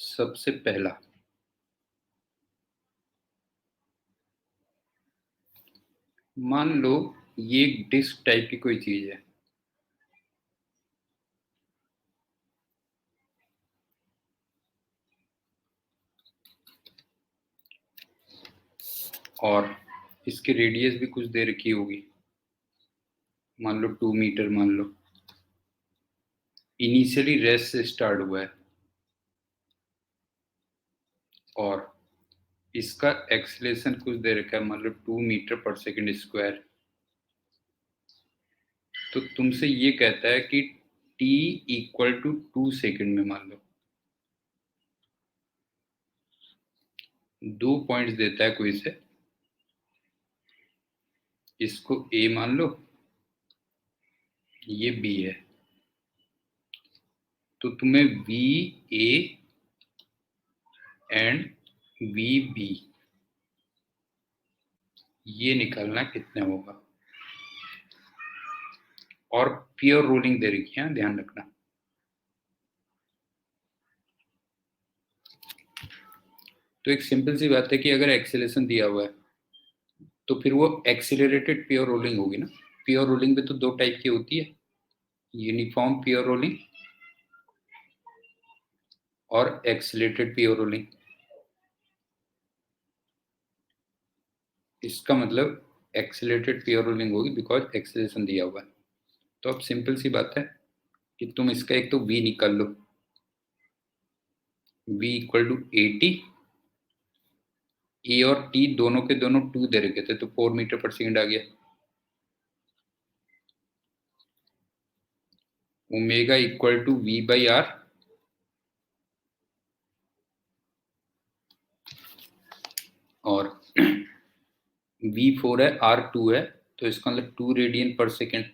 सबसे पहला, मान लो ये एक डिस्क टाइप की कोई चीज है और इसकी रेडियस भी कुछ दे रखी होगी, मान लो 2 मीटर मान लो। इनिशियली रेस्ट से स्टार्ट हुआ है और इसका एक्सीलरेशन कुछ दे रखा है, मान लो 2 मीटर पर सेकंड स्क्वायर। तो तुमसे ये कहता है कि t इक्वल टू 2 सेकंड में, मान लो 2 पॉइंट्स देता है कोई से, इसको a मान लो, ये b है। तो तुम्हें v a and v b ये निकालना कितना होगा। और प्योर रोलिंग दे रखी है, ध्यान रखना। तो एक सिंपल सी बात है कि अगर एक्सेलरेशन दिया हुआ है तो फिर वो एक्सीलरेटेड प्योर रोलिंग होगी ना। प्योर रोलिंग में तो दो टाइप की होती है, यूनिफॉर्म प्योर रोलिंग और एक्सीलरेटेड प्योर रोलिंग। इसका मतलब एक्सीलरेटेड प्योर रोलिंग होगी बिकॉज एक्सेलरेशन दिया हुआ है। तो अब सिंपल सी बात है कि तुम इसका एक तो v निकाल लो, v इक्वल टू 80। ए और टी दोनों के दोनों 2 दे रखे थे तो 4 मीटर पर सेकंड आ गया। Omega equal to v by r, और v4 है, r2 है, तो इसका मतलब 2 रेडियन पर सेकेंड।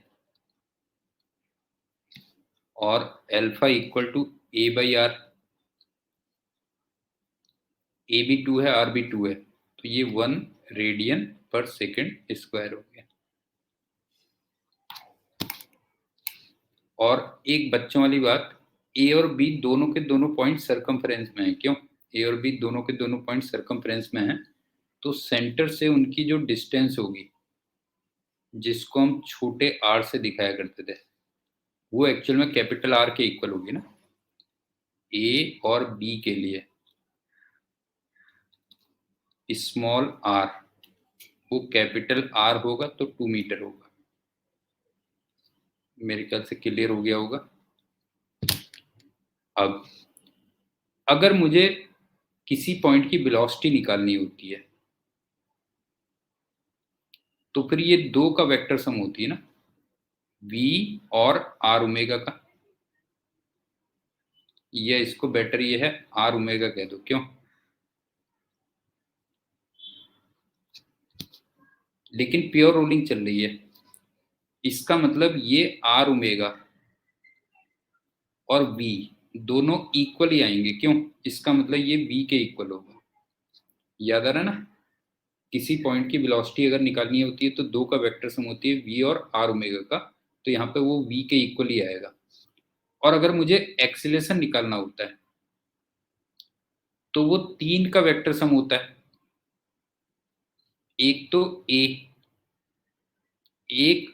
और alpha equal to a by R, A भी 2 है, आर भी 2 है, तो ये 1 रेडियन पर सेकेंड स्क्वायर हो गया। और एक बच्चों वाली बात, ए और बी दोनों के दोनों पॉइंट सरकमफ्रेंस में है। क्यों? ए और बी दोनों के दोनों पॉइंट सरकमफ्रेंस में है, तो सेंटर से उनकी जो डिस्टेंस होगी, जिसको हम छोटे आर से दिखाया करते थे, वो एक्चुअल में कैपिटल आर के इक्वल होगी ना। ए और बी के लिए स्मॉल आर वो कैपिटल आर होगा तो 2 मीटर होगा। मेरे ख्याल से क्लियर हो गया होगा। अब अगर मुझे किसी पॉइंट की वेलोसिटी निकालनी होती है तो फिर ये दो का वेक्टर सम होती है ना, v और r ओमेगा का, या इसको बेटर ये है r ओमेगा कह दो। क्यों? लेकिन प्योर रोलिंग चल रही है, इसका मतलब ये r ओमेगा और v दोनों इक्वल ही आएंगे। क्यों? इसका मतलब ये v के इक्वल होगा। याद आ रहा ना, किसी पॉइंट की वेलोसिटी अगर निकालनी होती है तो दो का वेक्टर सम होती है v और r ओमेगा का, तो यहाँ पे वो v के इक्वल ही आएगा। और अगर मुझे एक्सीलरेशन निकालना होता है तो वो 3 का वेक्टर सम होता है। एक तो a, एक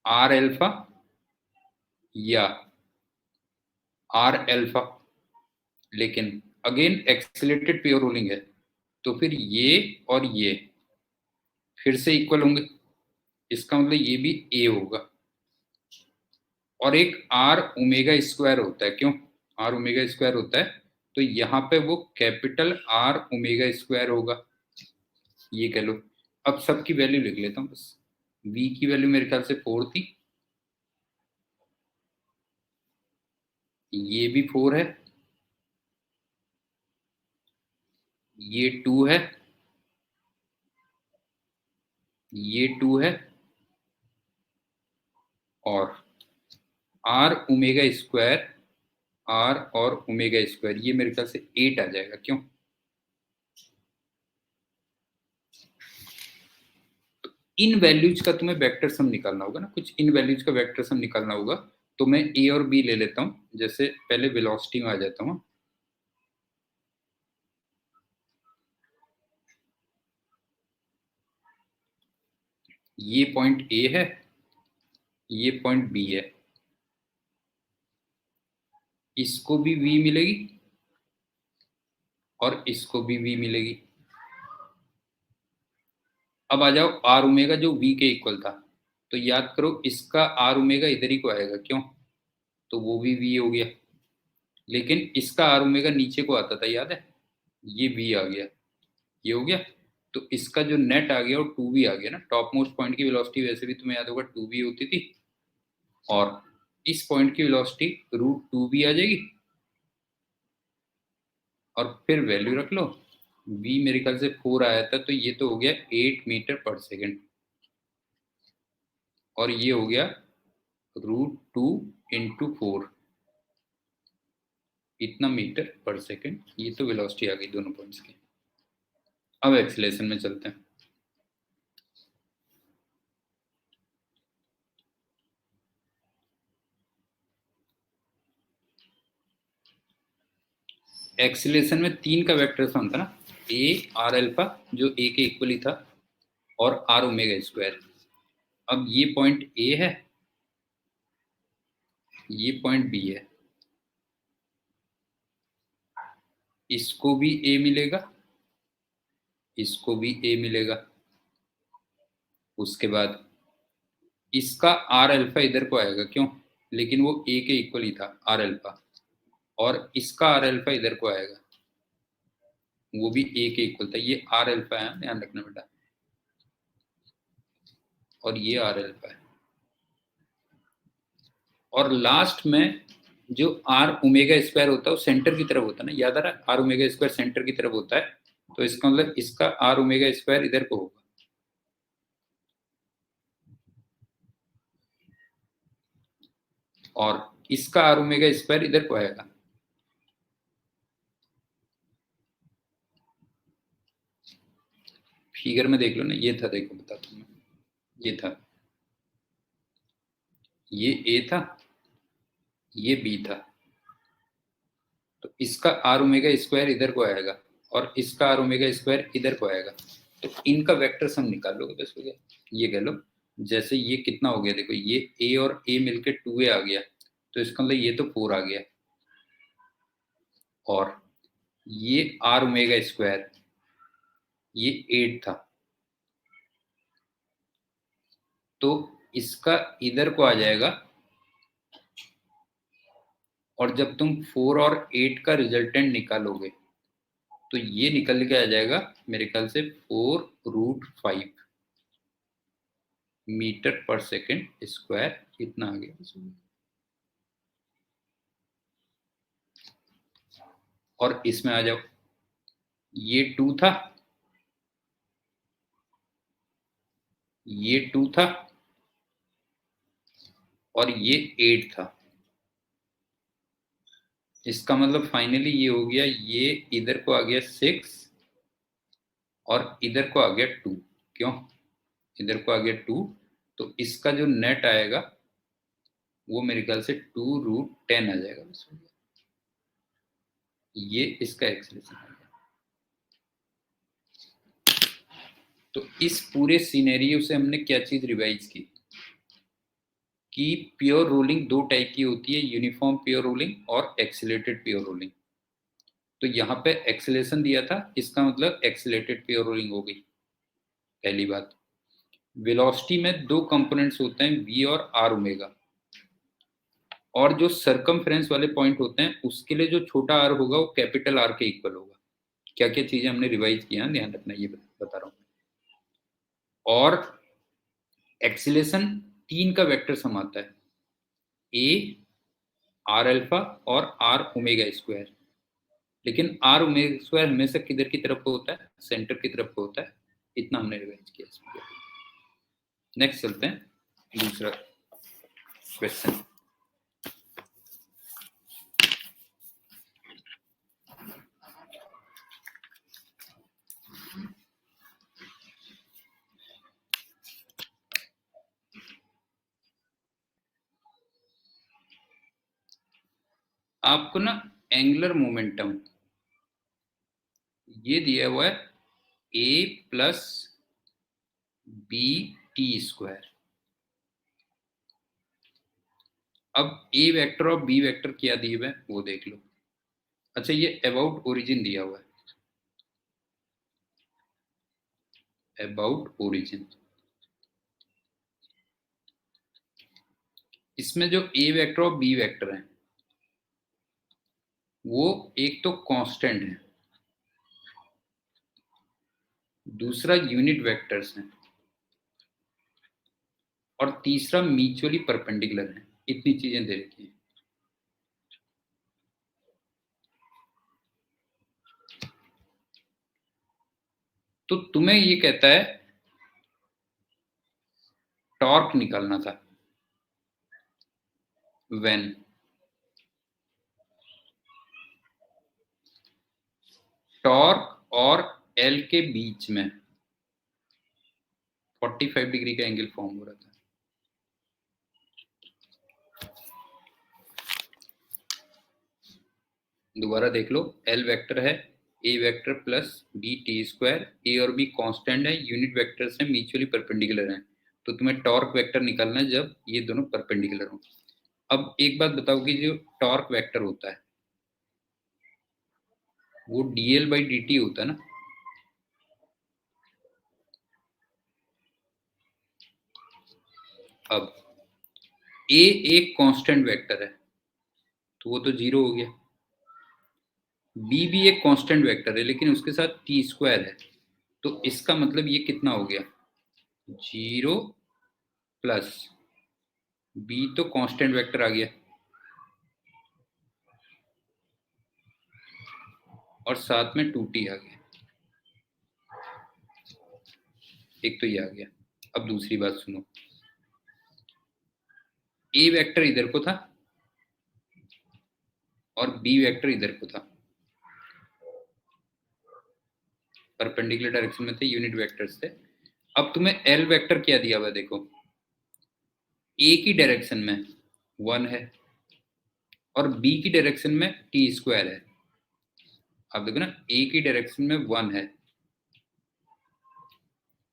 आर एल्फा या आर एल्फा। लेकिन अगेन एक्सीलरेटेड प्योर रोलिंग है, तो फिर ये और ये फिर से इक्वल होंगे। इसका मतलब ये भी ए होगा। और एक आर ओमेगा स्क्वायर होता है। क्यों आर ओमेगा स्क्वायर होता है? तो यहाँ पे वो कैपिटल आर ओमेगा स्क्वायर होगा, ये कह लो। अब सबकी वैल्यू लिख लेता हूँ बस। v की वैल्यू मेरे ख्याल से 4 थी, ये भी 4 है, ये 2 है, ये 2 है, और आर ओमेगा स्क्वायर, आर और ओमेगा स्क्वायर, ये मेरे ख्याल से 8 आ जाएगा। क्यों? तो इन वैल्यूज का तुम्हें वेक्टर सम निकालना होगा ना, कुछ इन वैल्यूज का वेक्टर सम निकालना होगा। तो मैं ए और बी ले लेता हूँ, जैसे पहले वेलोसिटी में आ जाता हूँ। ये पॉइंट ए है, ये पॉइंट बी है, इसको भी v मिलेगी और इसको भी v मिलेगी। अब आ जाओ आर ओमेगा जो v के इक्वल था, तो याद करो इसका आर ओमेगा इधर ही को आएगा, क्यों? तो वो भी v हो गया। लेकिन इसका आर ओमेगा नीचे को आता था, याद है? ये v आ गया, ये हो गया। तो इसका जो नेट आ गया वो 2v आ गया ना। टॉप मोस्ट पॉइंट की वेलोसिटी वैसे भी तुम्हें याद होगा 2v होती थी, और इस पॉइंट की वेलोसिटी √2v आ जाएगी। और फिर वैल्यू रख लो, v मेरे ख्याल से 4 आया था, तो ये तो हो गया 8 मीटर पर सेकेंड, और ये हो गया √2 × 4, इतना मीटर पर सेकेंड। ये तो वेलोसिटी आ गई दोनों पॉइंट्स की। अब एक्सीलरेशन में चलते हैं। एक्सीलरेशन में 3 का वेक्टर सम था ना, ए आर अल्फा जो ए के इक्वल ही था, और आर ओमेगा स्क्वायर। अब ये पॉइंट ए है, ये पॉइंट बी है, इसको भी ए मिलेगा, इसको भी ए मिलेगा। उसके बाद इसका आर अल्फा इधर को आएगा, क्यों? लेकिन वो ए के इक्वल ही था आर अल्फा, और इसका आर अल्फा इधर को आएगा, वो भी ए के इक्वल था। ये आर अल्फा है, ध्यान रखना बेटा, और ये आर अल्फा है। और लास्ट में जो आर ओमेगा स्क्वायर होता है वो सेंटर की तरफ होता है ना, याद आ रहा है? आर ओमेगा स्क्वायर सेंटर की तरफ होता है, तो इसका मतलब इसका आर ओमेगा स्क्वायर इधर को होगा, और इसका आर ओमेगा स्क्वायर इधर को आएगा। फिगर में देख लो ना, ये था, देखो बताता हूँ मैं, ये था, ये ए था, ये बी था, तो इसका आर ओमेगा स्क्वायर इधर को आएगा, और इसका आर ओमेगा स्क्वायर इधर को आएगा। तो इनका वेक्टर सम निकाल लो बस, हो गया। ये कह लो, जैसे ये कितना हो गया, देखो ये ए और ए मिलके 2a आ गया, तो इसका मतलब ये तो 4 आ गया, और ये आर ओमेगा स्क्वायर ये 8 था, तो इसका इधर को आ जाएगा। और जब तुम 4 और 8 का रिजल्टेंट निकालोगे, तो ये निकल के आ जाएगा मेरे ख्याल से 4√5 मीटर पर सेकेंड स्क्वायर, इतना आ गया। और इसमें आ जाओ, ये 2 था, ये 2 था, और ये 8 था। इसका मतलब फाइनली ये हो गया, ये इधर को आ गया 6, और इधर को आ गया 2, क्यों? इधर को आ गया 2, तो इसका जो नेट आएगा वो मेरे ख्याल से 2√10 आ जाएगा बस। ये इसका एक्सप्रेशन आ गया। तो इस पूरे सिनेरियो से हमने क्या चीज रिवाइज की कि प्योर रोलिंग 2 टाइप की होती है, यूनिफॉर्म प्योर रोलिंग और एक्सीलरेटेड प्योर रोलिंग। तो यहाँ पे एक्सीलरेशन दिया था, इसका मतलब एक्सीलरेटेड प्योर रोलिंग हो गई, पहली बात। वेलोसिटी में 2 कंपोनेंट्स होते हैं, v और आर ओमेगा, और जो सरकमफ्रेंस वाले पॉइंट होते हैं उसके लिए जो छोटा आर होगा वो कैपिटल आर के इक्वल होगा। क्या क्या चीजें हमने रिवाइज किया, ध्यान रखना, ये बता रहा हूँ। और एक्सीलरेशन 3 का वेक्टर सम आता है, ए आर अल्फा और आर ओमेगा स्क्वायर। लेकिन आर ओमेगा स्क्वायर हमेशा किधर की तरफ होता है? सेंटर की तरफ होता है। इतना हमने रिवाइज किया। नेक्स्ट चलते हैं, दूसरा क्वेश्चन। आपको ना एंगुलर मोमेंटम ये दिया हुआ है a + b t²। अब ए वेक्टर और बी वेक्टर क्या दिए हुए हैं वो देख लो। अच्छा, ये अबाउट ओरिजिन दिया हुआ है, अबाउट ओरिजिन। इसमें जो ए वेक्टर और बी वेक्टर है वो एक तो कांस्टेंट है, दूसरा यूनिट वेक्टर्स है, और तीसरा म्यूचुअली परपेंडिकुलर है। इतनी चीजें दे रखी है। तो तुम्हें ये कहता है टॉर्क निकालना था व्हेन टॉर्क और एल के बीच में 45 डिग्री का एंगल फॉर्म हो रहा था। दोबारा देख लो, एल वेक्टर है, ए वेक्टर प्लस बी t², ए और बी कांस्टेंट है, यूनिट वेक्टर्स है, म्यूचुअली परपेंडिकुलर है। तो तुम्हें टॉर्क वेक्टर निकालना है जब ये दोनों परपेंडिकुलर हो। अब एक बात बताओ कि जो टॉर्क वेक्टर होता है वो dl/dt होता है ना। अब ए एक कांस्टेंट वेक्टर है तो वो तो 0 हो गया। बी भी एक कांस्टेंट वेक्टर है लेकिन उसके साथ t² है, तो इसका मतलब ये कितना हो गया, 0 प्लस बी तो कांस्टेंट वेक्टर आ गया और साथ में 2t आ गया। एक तो ये आ गया। अब दूसरी बात सुनो, ए वेक्टर इधर को था और बी वेक्टर इधर को था, परपेंडिकुलर डायरेक्शन में थे, यूनिट वेक्टर्स थे। अब तुम्हें एल वेक्टर क्या दिया हुआ देखो, ए की डायरेक्शन में 1 है और बी की डायरेक्शन में t² है। अब देखो ना, ए की डायरेक्शन में 1 है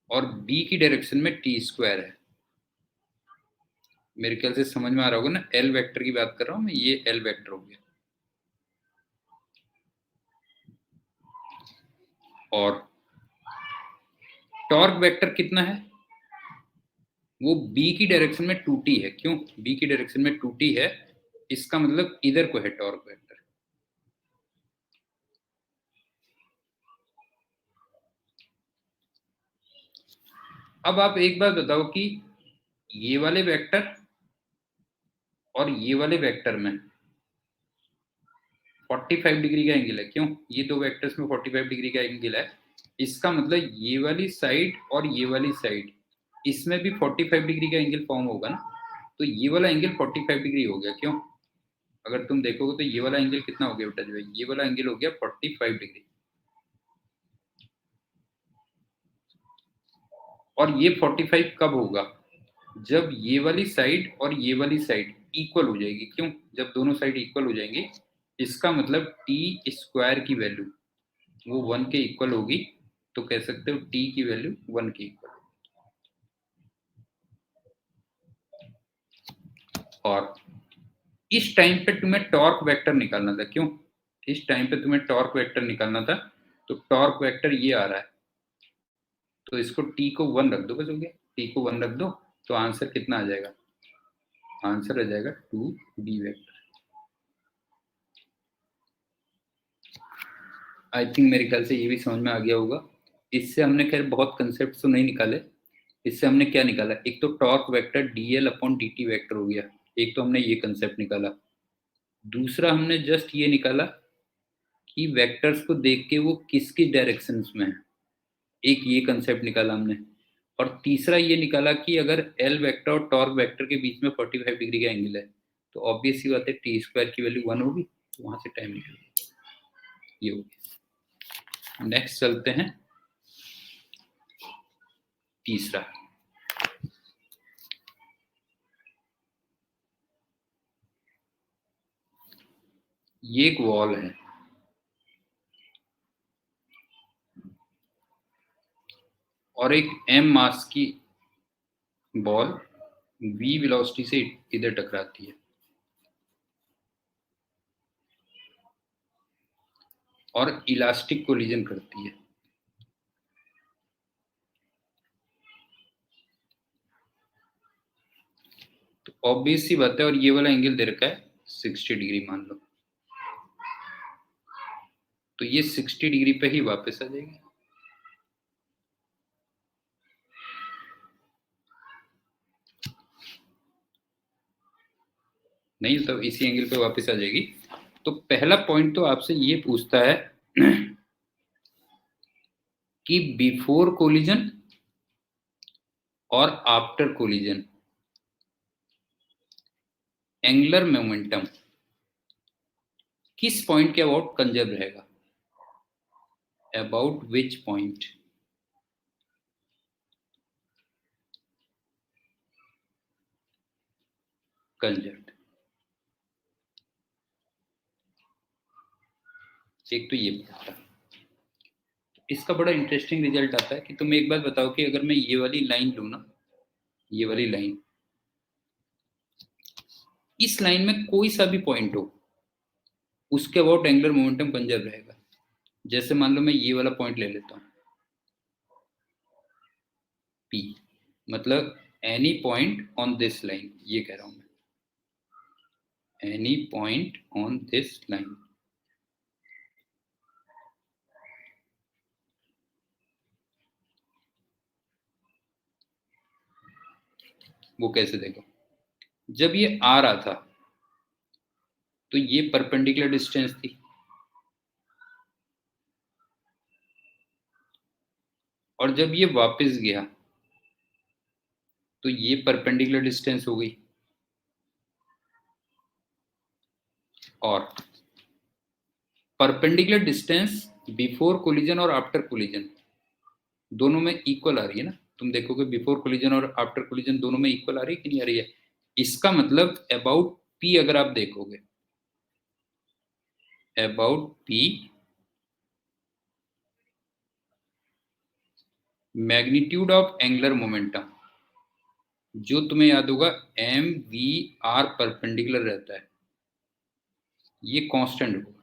और बी की डायरेक्शन में t² है। मेरे ख्याल से समझ में आ रहा होगा ना, एल वेक्टर की बात कर रहा हूं मैं, ये एल वेक्टर हो गया। और टॉर्क वेक्टर कितना है, वो बी की डायरेक्शन में 2t है। क्यों बी की डायरेक्शन में 2t है, इसका मतलब इधर को है टॉर्क वेक्टर। अब आप एक बात बताओ कि ये वाले वेक्टर और ये वाले वेक्टर में 45 डिग्री का एंगल है। क्यों, ये दो वेक्टर्स में 45 डिग्री का एंगल है, इसका मतलब ये वाली साइड और ये वाली साइड, इसमें भी 45 डिग्री का एंगल फॉर्म होगा ना। तो ये वाला एंगल 45 डिग्री हो गया। क्यों, अगर तुम देखोगे तो ये वाला एंगल कितना हो गया बेटा, जो ये वाला एंगल हो गया 45 डिग्री। और ये 45 कब होगा, जब ये वाली साइड और ये वाली साइड इक्वल हो जाएगी। क्यों, जब दोनों साइड इक्वल हो जाएंगी, इसका मतलब t² की वैल्यू वो 1 के इक्वल होगी। तो कह सकते हो t की वैल्यू 1 के इक्वल। और इस टाइम पे तुम्हें टॉर्क वेक्टर निकालना था। क्यों, इस टाइम पे तुम्हें टॉर्क वेक्टर निकालना था। तो टॉर्क वेक्टर ये आ रहा है, तो इसको t को 1 रख दो, बस हो गया। t को 1 रख दो तो आंसर कितना आ जाएगा, आंसर आ जाएगा 2b वेक्टर। आई थिंक मेरे ख्याल से ये भी समझ में आ गया होगा। इससे हमने खैर बहुत कंसेप्ट तो नहीं निकाले। इससे हमने क्या निकाला, एक तो टॉर्क वेक्टर dl/dt वेक्टर हो गया, एक तो हमने ये कंसेप्ट निकाला। दूसरा हमने जस्ट ये निकाला कि वेक्टर्स को देख के वो किस किस डायरेक्शन में है, एक ये कंसेप्ट निकाला हमने। और तीसरा ये निकाला कि अगर एल वेक्टर और टॉर्क वेक्टर के बीच में 45 डिग्री का एंगल है तो ऑब्वियस सी बात है t² की वैल्यू 1 होगी, तो वहां से टाइम निकल ये होगी। नेक्स्ट चलते हैं तीसरा। ये एक वॉल है और एक m मास की बॉल v वेलोसिटी से इधर टकराती है और इलास्टिक कोलिजन करती है। तो ऑब्वियस सी बात है, और ये वाला एंगल दे रखा है 60 डिग्री मान लो, तो ये 60 डिग्री पे ही वापस आ जाएगी। नहीं तो इसी एंगल पे वापस आ जाएगी। तो पहला पॉइंट तो आपसे ये पूछता है कि बिफोर कोलिजन और आफ्टर कोलिजन एंगुलर मोमेंटम किस पॉइंट के अबाउट कंजर्व रहेगा, अबाउट विच पॉइंट। कंजर्व, एक तो ये पता। इसका बड़ा इंटरेस्टिंग रिजल्ट आता है कि तुम एक बात बताओ कि अगर मैं ये वाली लाइन लूं ना, ये वाली लाइन, इस लाइन में कोई सा भी पॉइंट हो, उसके अबाउट एंगुलर मोमेंटम कंजर्व रहेगा। जैसे मान लो मैं ये वाला पॉइंट ले लेता हूं P, मतलब any point on this line, ये कह रहा हूं मैं, any point on this line. वो कैसे देखो, जब ये आ रहा था तो ये परपेंडिकुलर डिस्टेंस थी, और जब ये वापस गया तो ये परपेंडिकुलर डिस्टेंस हो गई। और परपेंडिकुलर डिस्टेंस बिफोर कोलिजन और आफ्टर कोलिजन दोनों में इक्वल आ रही है ना। तुम देखोगे बिफोर कोलिजन और आफ्टर कोलिजन दोनों में इक्वल आ रही है कि नहीं आ रही है। इसका मतलब अबाउट पी अगर आप देखोगे, about P magnitude of angular momentum, जो तुम्हें याद होगा एम वी आर परपेंडिकुलर रहता है, ये कांस्टेंट होगा।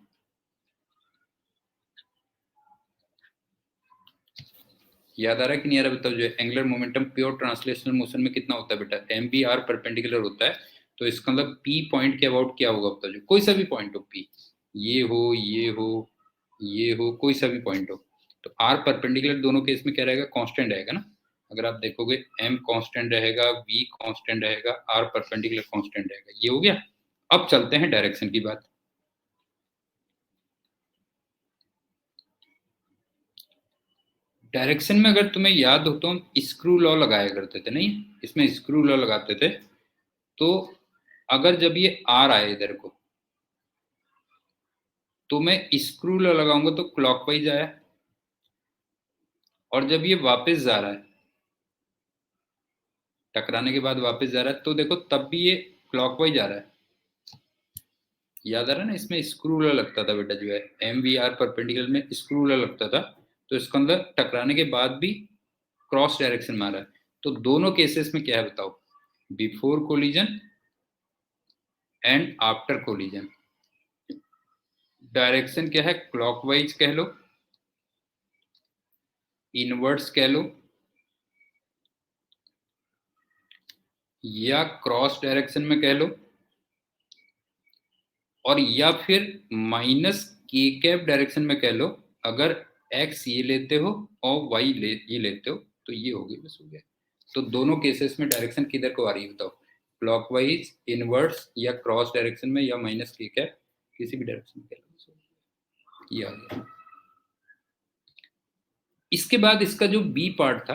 याद आ रहा है कि नहीं आ रहा बताओ। जो angular momentum pure translational motion में कितना होता है बेटा, एम वी आर परपेंडिकुलर होता है। तो इसका मतलब पी पॉइंट के अबाउट क्या होगा बताओ, जो कोई सा भी पॉइंट हो, पी ये हो, ये हो, ये हो, कोई सा भी पॉइंट हो, तो आर परपेंडिकुलर दोनों केस में क्या रहेगा, कांस्टेंट रहेगा ना। अगर आप देखोगे एम कांस्टेंट रहेगा, वी कांस्टेंट रहेगा, आर परपेंडिकुलर कांस्टेंट रहेगा। ये हो गया। अब चलते हैं डायरेक्शन की बात। डायरेक्शन में अगर तुम्हें याद हो तो हम स्क्रू लॉ लगाया करते थे, नहीं इसमें स्क्रू लॉ लगाते थे। तो अगर जब ये आ रहा है इधर को, तो मैं स्क्रू लॉ लगाऊंगा तो क्लॉकवाइज आया, और जब ये वापस जा रहा है, टकराने के बाद वापस जा रहा है, तो देखो तब भी ये क्लॉकवाइज आ रहा है। याद आ रहा है ना, इसमें स्क्रू लॉ लगता था बेटा, जो है एम वी आर परपेंडिकुलर में स्क्रू लॉ लगता था। तो इसका मतलब टकराने के बाद भी क्रॉस डायरेक्शन में आ रहा है। तो दोनों केसेस में क्या है बताओ, before collision and after collision direction क्या है, क्लॉकवाइज कह लो, इनवर्ट्स कह लो, या क्रॉस डायरेक्शन में कह लो, और या फिर माइनस के कैप डायरेक्शन में कह लो। अगर एक्स ये लेते हो और वाई ये लेते हो तो ये हो गई, बस हो गया। तो दोनों केसेस में डायरेक्शन किधर को आ रही है बताओ, क्लॉकवाइज, इनवर्स, या क्रॉस डायरेक्शन में, या माइनस के कैप, किसी भी डायरेक्शन में कह लो। ये आ गया। इसके बाद इसका जो बी पार्ट था,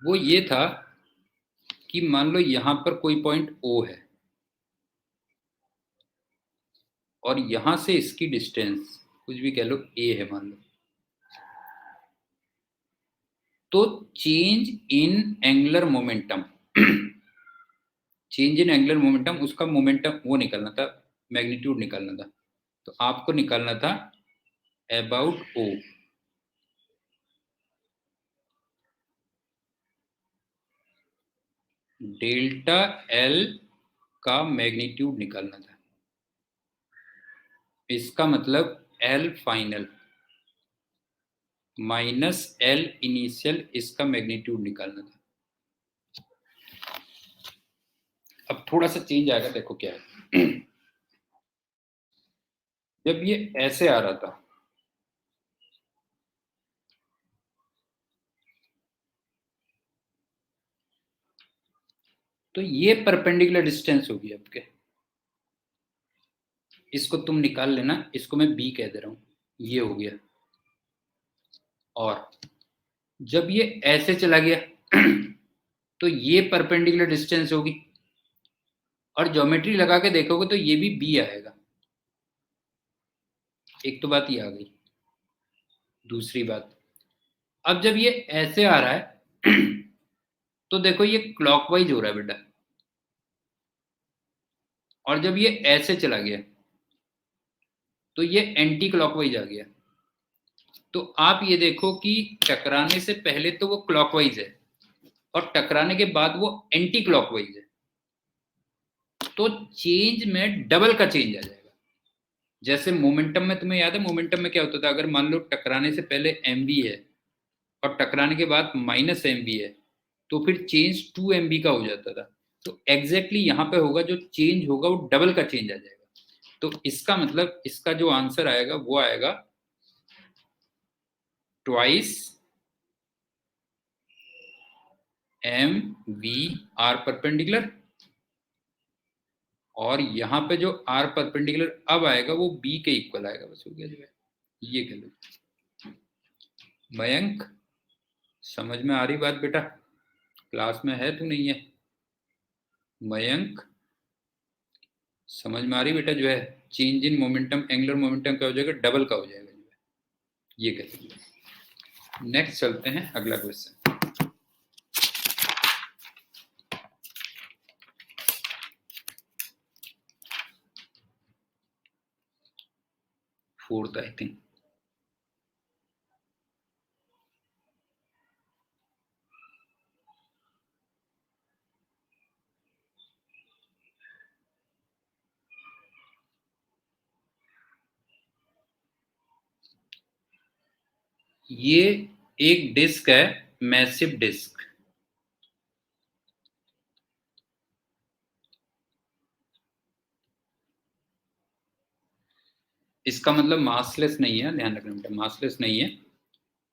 वो ये था कि मान लो यहां पर कोई पॉइंट ओ है, और यहां से इसकी डिस्टेंस कुछ भी कह लो ए है मान लो, तो change in angular momentum change in angular momentum, उसका मोमेंटम वो निकलना था, मैग्नीट्यूड निकालना था। तो आपको निकालना था अबाउट ओ, डेल्टा एल का मैग्नीट्यूड निकालना था। इसका मतलब L final minus L initial, इसका मैग्नीट्यूड निकालना था। अब थोड़ा सा चेंज आएगा, देखो क्या है। जब ये ऐसे आ रहा था तो ये परपेंडिकुलर डिस्टेंस होगी आपके, इसको तुम निकाल लेना, इसको मैं बी कह दे रहा हूं, ये हो गया। और जब ये ऐसे चला गया तो ये परपेंडिकुलर डिस्टेंस होगी, और ज्योमेट्री लगा के देखोगे तो ये भी बी आएगा। एक तो बात ये आ गई। दूसरी बात, अब जब ये ऐसे आ रहा है तो देखो ये क्लॉकवाइज हो रहा है बेटा, और जब ये ऐसे चला गया तो ये एंटी क्लॉकवाइज आ गया। तो आप ये देखो कि टकराने से पहले तो वो क्लॉकवाइज है, और टकराने के बाद वो एंटी क्लॉकवाइज है। तो चेंज में डबल का चेंज आ जाएगा। जैसे मोमेंटम में, तुम्हें याद है मोमेंटम में क्या होता था, अगर मान लो टकराने से पहले mv है और टकराने के बाद माइनस mv है, तो फिर चेंज 2mv का हो जाता था। तो एग्जैक्टली यहां पे होगा, जो चेंज होगा वो डबल का चेंज आ जाएगा। तो इसका मतलब इसका जो आंसर आएगा वो आएगा twice m v r perpendicular, और यहां पे जो आर परपेंडिकुलर अब आएगा वो बी के इक्वल आएगा। बस हो गया जो है, ये कह लो। मयंक, समझ में आ रही बात बेटा? क्लास में है तू, नहीं है? मयंक, समझ में आ रही बेटा? जो है change in momentum, angular momentum क्या हो जाएगा, डबल का हो जाएगा जो है, ये कह लो। नेक्स्ट चलते हैं, अगला क्वेश्चन। Fourth I think. ये एक डिस्क है, मैसिव डिस्क। इसका मतलब मासलेस नहीं है, ध्यान रखना बेटा, मासलेस नहीं है।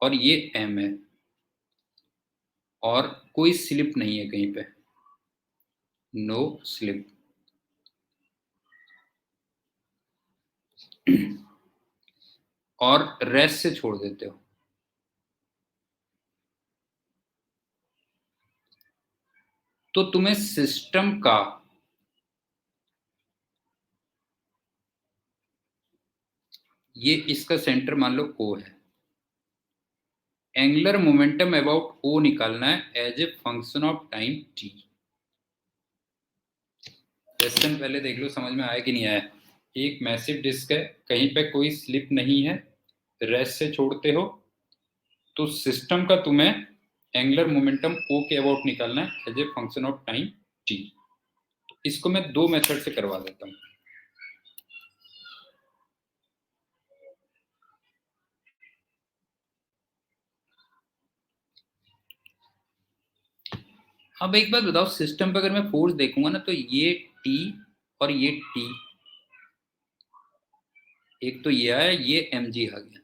और ये एम है, और कोई स्लिप नहीं है कहीं पे, नो स्लिप। और रेस्ट से छोड़ देते हो। तो तुम्हें सिस्टम का ये इसका सेंटर मान लो O है, एंगुलर मोमेंटम अबाउट O निकालना है as a function of time t। Question पहले देख लो समझ में आया कि नहीं आया। एक मैसिव डिस्क है, कहीं पे कोई स्लिप नहीं है, रेस्ट से छोड़ते हो, तो सिस्टम का तुम्हें एंगुलर मोमेंटम O के अबाउट निकालना है as a function of time t। इसको मैं दो मेथड से करवा देता हूं। अब एक बात बताओ, सिस्टम पे अगर मैं फोर्स देखूंगा ना, तो ये T और ये T, एक तो ये आया, ये mg आ गया।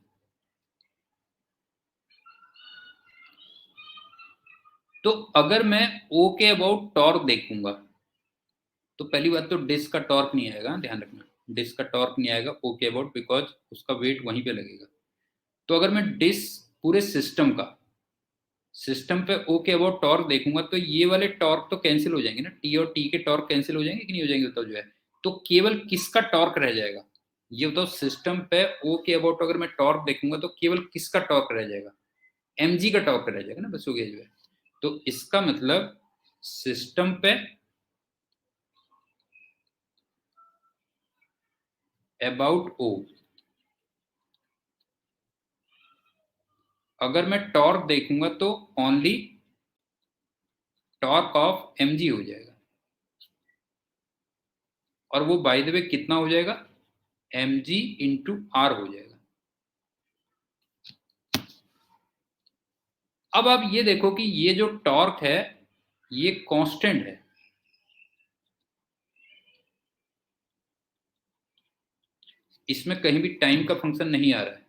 तो अगर मैं O के अबाउट टॉर्क देखूंगा, तो पहली बात तो डिस्क का टॉर्क नहीं आएगा, ध्यान रखना, डिस्क का टॉर्क नहीं आएगा O के अबाउट, बिकॉज उसका वेट वहीं पे लगेगा। तो अगर मैं डिस्क पूरे सिस्टम पे O के अबाउट टॉर्क देखूंगा, तो ये वाले टॉर्क तो कैंसिल हो जाएंगे ना, T और T के टॉर्क कैंसिल हो जाएंगे कि नहीं हो जाएंगे बताओ जो है। तो केवल किसका टॉर्क रह जाएगा, ये बताओ। सिस्टम पे O के अबाउट अगर मैं टॉर्क देखूंगा तो केवल किसका टॉर्क रह जाएगा, mg का टॉर्क रह जाएगा ना, बस हो गया जो है। तो इसका मतलब सिस्टम पे अबाउट O अगर मैं टॉर्क देखूंगा तो ओनली टॉर्क ऑफ mg हो जाएगा, और वो बाय द वे कितना हो जाएगा, mg इंटू आर हो जाएगा। अब आप ये देखो कि ये जो टॉर्क है ये कांस्टेंट है, इसमें कहीं भी टाइम का फंक्शन नहीं आ रहा है।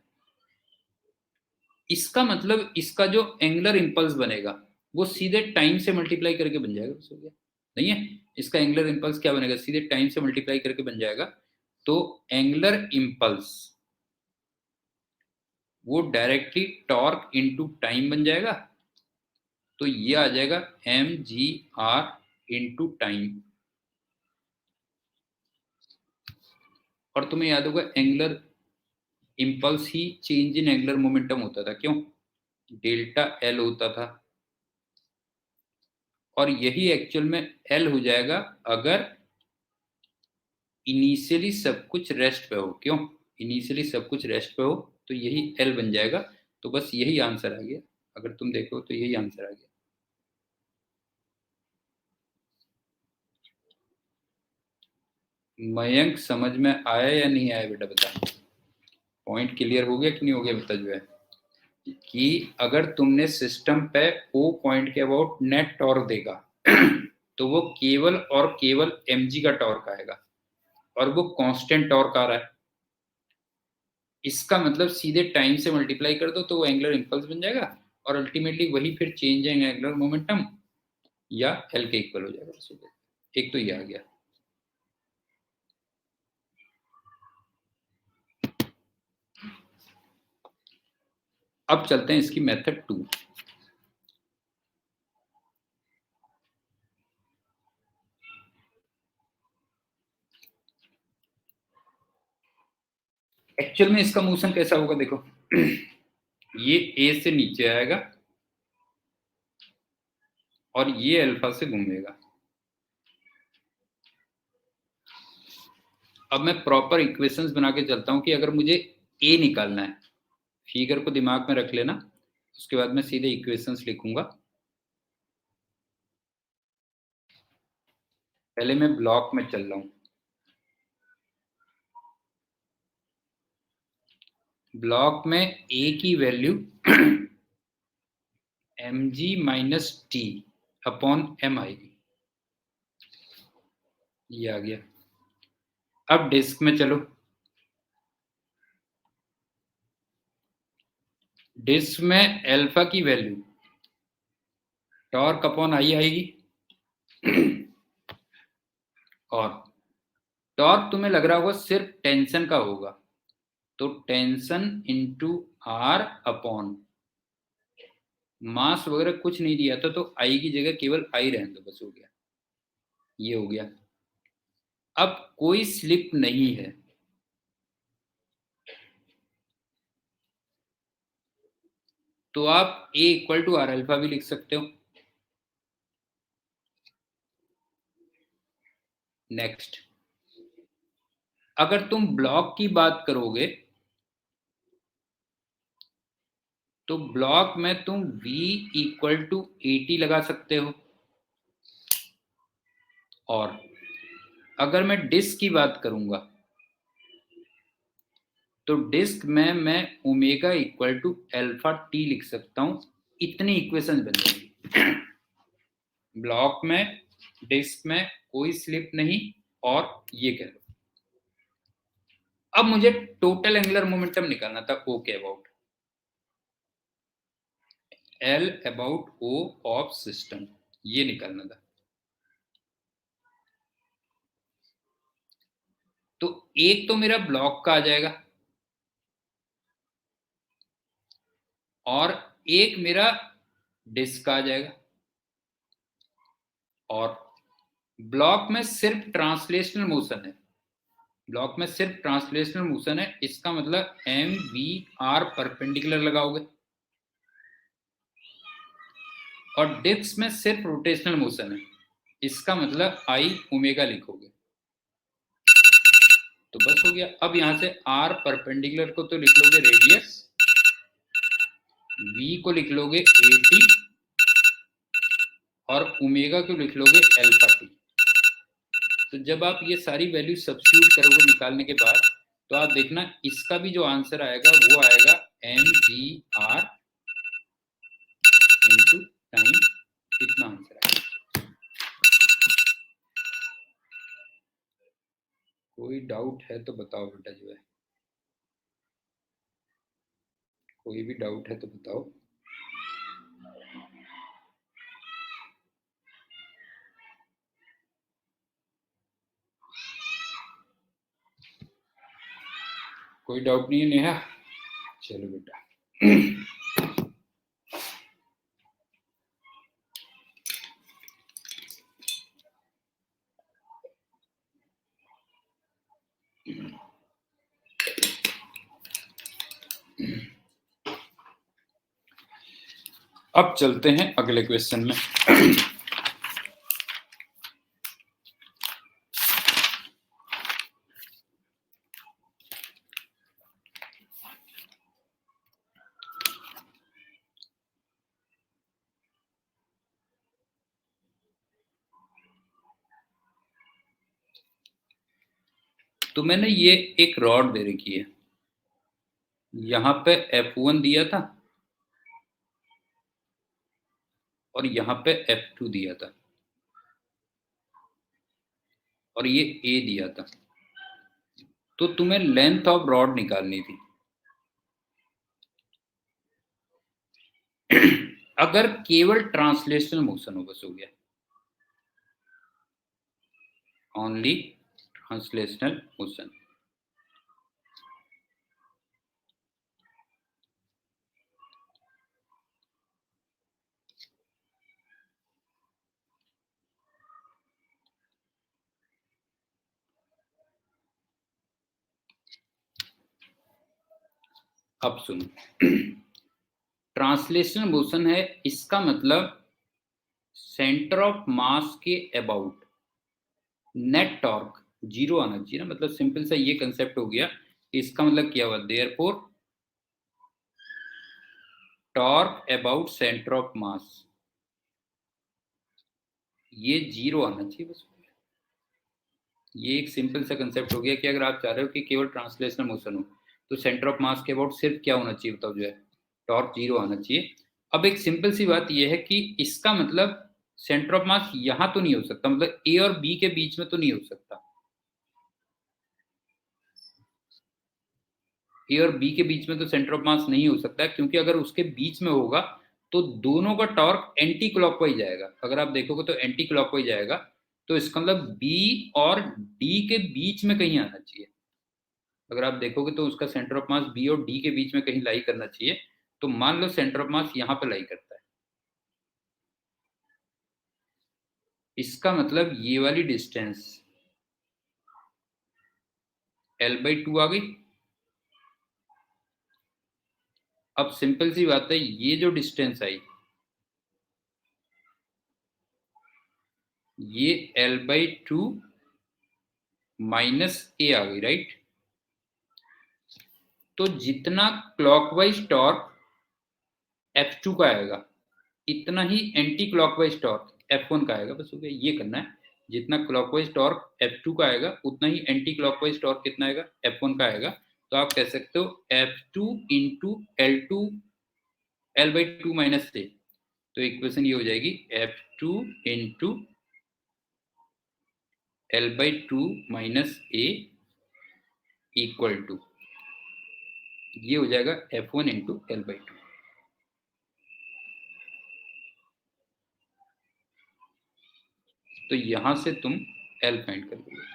इसका मतलब इसका जो एंगुलर इंपल्स बनेगा वो सीधे टाइम से मल्टीप्लाई करके बन जाएगा, बस हो गया। नहीं है, इसका एंगुलर इंपल्स क्या बनेगा, सीधे टाइम से मल्टीप्लाई करके बन जाएगा। तो एंगुलर इंपल्स वो डायरेक्टली टॉर्क इनटू टाइम बन जाएगा, तो ये आ जाएगा mgr इनटू टाइम। और तुम्हें याद होगा angular impulse he change in angular momentum होता था, क्यों, डेल्टा एल होता था। और यही एक्चुअल में एल हो जाएगा अगर इनिशियली सब कुछ रेस्ट पे हो, क्यों, इनिशियली सब कुछ रेस्ट पे हो, तो यही एल बन जाएगा। तो बस यही आंसर आ गया, अगर तुम देखो तो यही आंसर आ गया। मयंक समझ में आया या नहीं आया बेटा, बता, पॉइंट क्लियर हो गया कि नहीं हो गया बता। जो है कि अगर तुमने सिस्टम पे ओ पॉइंट के अबाउट नेट टॉर्क देगा तो वो केवल और केवल mg का टॉर्क आएगा, और वो कांस्टेंट टॉर्क आ रहा है। इसका मतलब सीधे टाइम से मल्टीप्लाई कर दो तो वो एंगुलर इंपल्स बन जाएगा, और अल्टीमेटली वही फिर चेंज इन एंगुलर मोमेंटम या एल के इक्वल हो जाएगा। एक तो ये आ गया। अब चलते हैं इसकी मेथड 2। एक्चुअल में इसका मोशन कैसा होगा देखो, ये ए से नीचे आएगा और ये अल्फा से घूमेगा। अब मैं प्रॉपर इक्वेशंस बना के चलता हूं कि अगर मुझे ए निकालना है, फिगर को दिमाग में रख लेना, उसके बाद मैं सीधे इक्वेशंस लिखूंगा। पहले मैं ब्लॉक में चल रहा हूं। ब्लॉक में ए की value mg minus T upon m आएगी, ये आ गया। अब डिस्क में चलो, डिस्क में अल्फा की वैल्यू टॉर्क अपॉन आई आएगी, और टॉर्क तुम्हें लग रहा होगा सिर्फ टेंशन का होगा, तो tension into r upon mass वगैरह कुछ नहीं दिया था, तो आई की जगह केवल आई रहने दो, बस हो गया, ये हो गया। अब कोई स्लिप नहीं है, तो आप ए इक्वल टू आर अल्फा भी लिख सकते हो। नेक्स्ट, अगर तुम ब्लॉक की बात करोगे तो ब्लॉक में तुम v इक्वल टू एटी लगा सकते हो, और अगर मैं डिस्क की बात करूंगा तो डिस्क में मैं omega equal to alpha t लिख सकता हूं। इतनी इक्वेशन बन जाएगी। ब्लॉक में, डिस्क में कोई स्लिप नहीं, और ये कह लो। अब मुझे टोटल एंगुलर मोमेंटम निकालना था ओ के about, L about O of system, ये निकालना था। तो एक तो मेरा ब्लॉक का आ जाएगा, और एक मेरा डिस्क का आ जाएगा, और ब्लॉक में सिर्फ ट्रांसलेशनल मोशन है, ब्लॉक में सिर्फ ट्रांसलेशनल मोशन है, इसका मतलब एम वी आर परपेंडिकुलर लगाओगे, और डिस्क में सिर्फ रोटेशनल मोशन है, इसका मतलब आई ओमेगा लिखोगे, तो बस हो गया। अब यहां से आर परपेंडिकुलर को तो लिख लोगे रेडियस, वी को लिख लोगे 80, और ओमेगा को लिख लोगे अल्फा टी। तो जब आप ये सारी वैल्यू सब्स्टिट्यूट करोगे निकालने के बाद, तो आप देखना इसका भी जो आंसर आएगा वो आएगा mgr इंटू टाइम, इतना आंसर आएगा। कोई डाउट है तो बताओ बेटा, जो है कोई भी डाउट है तो बताओ। कोई डाउट नहीं है नेहा? चलो बेटा। अब चलते हैं अगले क्वेश्चन में। तो मैंने ये एक रॉड दे रखी है, यहां पे F1 दिया था और यहाँ पे F2 दिया था और ये A दिया था। तो तुम्हें लेंथ ऑफ रॉड निकालनी थी। अगर केवल ट्रांसलेशनल मोशन हो, बस हो गया, ओनली ट्रांसलेशनल मोशन। अब सुनो, ट्रांसलेशनल मोशन है, इसका मतलब सेंटर ऑफ मास के अबाउट नेट टॉर्क जीरो आना चाहिए ना। मतलब सिंपल सा ये कंसेप्ट हो गया। इसका मतलब क्या हुआ, therefore torque about centre of मास, ये जीरो आना चाहिए बस। ये एक सिंपल सा कंसेप्ट हो गया कि अगर आप चाह रहे हो कि केवल ट्रांसलेशनल मोशन हो, तो सेंटर ऑफ मास के अबाउट सिर्फ क्या होना चाहिए बताओ, जो है टॉर्क जीरो आना चाहिए। अब एक सिंपल सी बात यह है कि इसका मतलब सेंटर ऑफ मास यहां तो नहीं हो सकता, मतलब ए और बी के बीच में तो नहीं हो सकता। ए और बी के बीच में तो सेंटर ऑफ मास नहीं हो सकता, क्योंकि अगर उसके बीच में होगा तो दोनों का टॉर्क एंटी क्लॉकवाइज आएगा। अगर आप देखोगे तो एंटी क्लॉकवाइज आएगा, तो इसका मतलब बी और डी के बीच में कहीं आना चाहिए। अगर आप देखोगे तो उसका सेंटर ऑफ मास बी और डी के बीच में कहीं लाई करना चाहिए। तो मान लो सेंटर ऑफ मास यहां पर लाई करता है, इसका मतलब ये वाली डिस्टेंस L/2 आ गई। अब सिंपल सी बात है, ये जो डिस्टेंस आई ये L/2 माइनस ए आ गई, राइट। तो जितना क्लॉकवाइज टॉर्क F2 का आएगा, इतना ही एंटी क्लॉकवाइज टॉर्क F1 का आएगा। बस हो गया, ये करना है। जितना क्लॉकवाइज टॉर्क F2 का आएगा, उतना ही एंटी क्लॉकवाइज टॉर्क कितना आएगा, F1 का आएगा। तो आप कह सकते हो F2 इंटू L/2 माइनस ए। तो इक्वेशन ये हो जाएगी F2 into L/2 minus a equal to, ये हो जाएगा F1 इंटू L/2। तो यहां से तुम L फाइंड कर लोगे।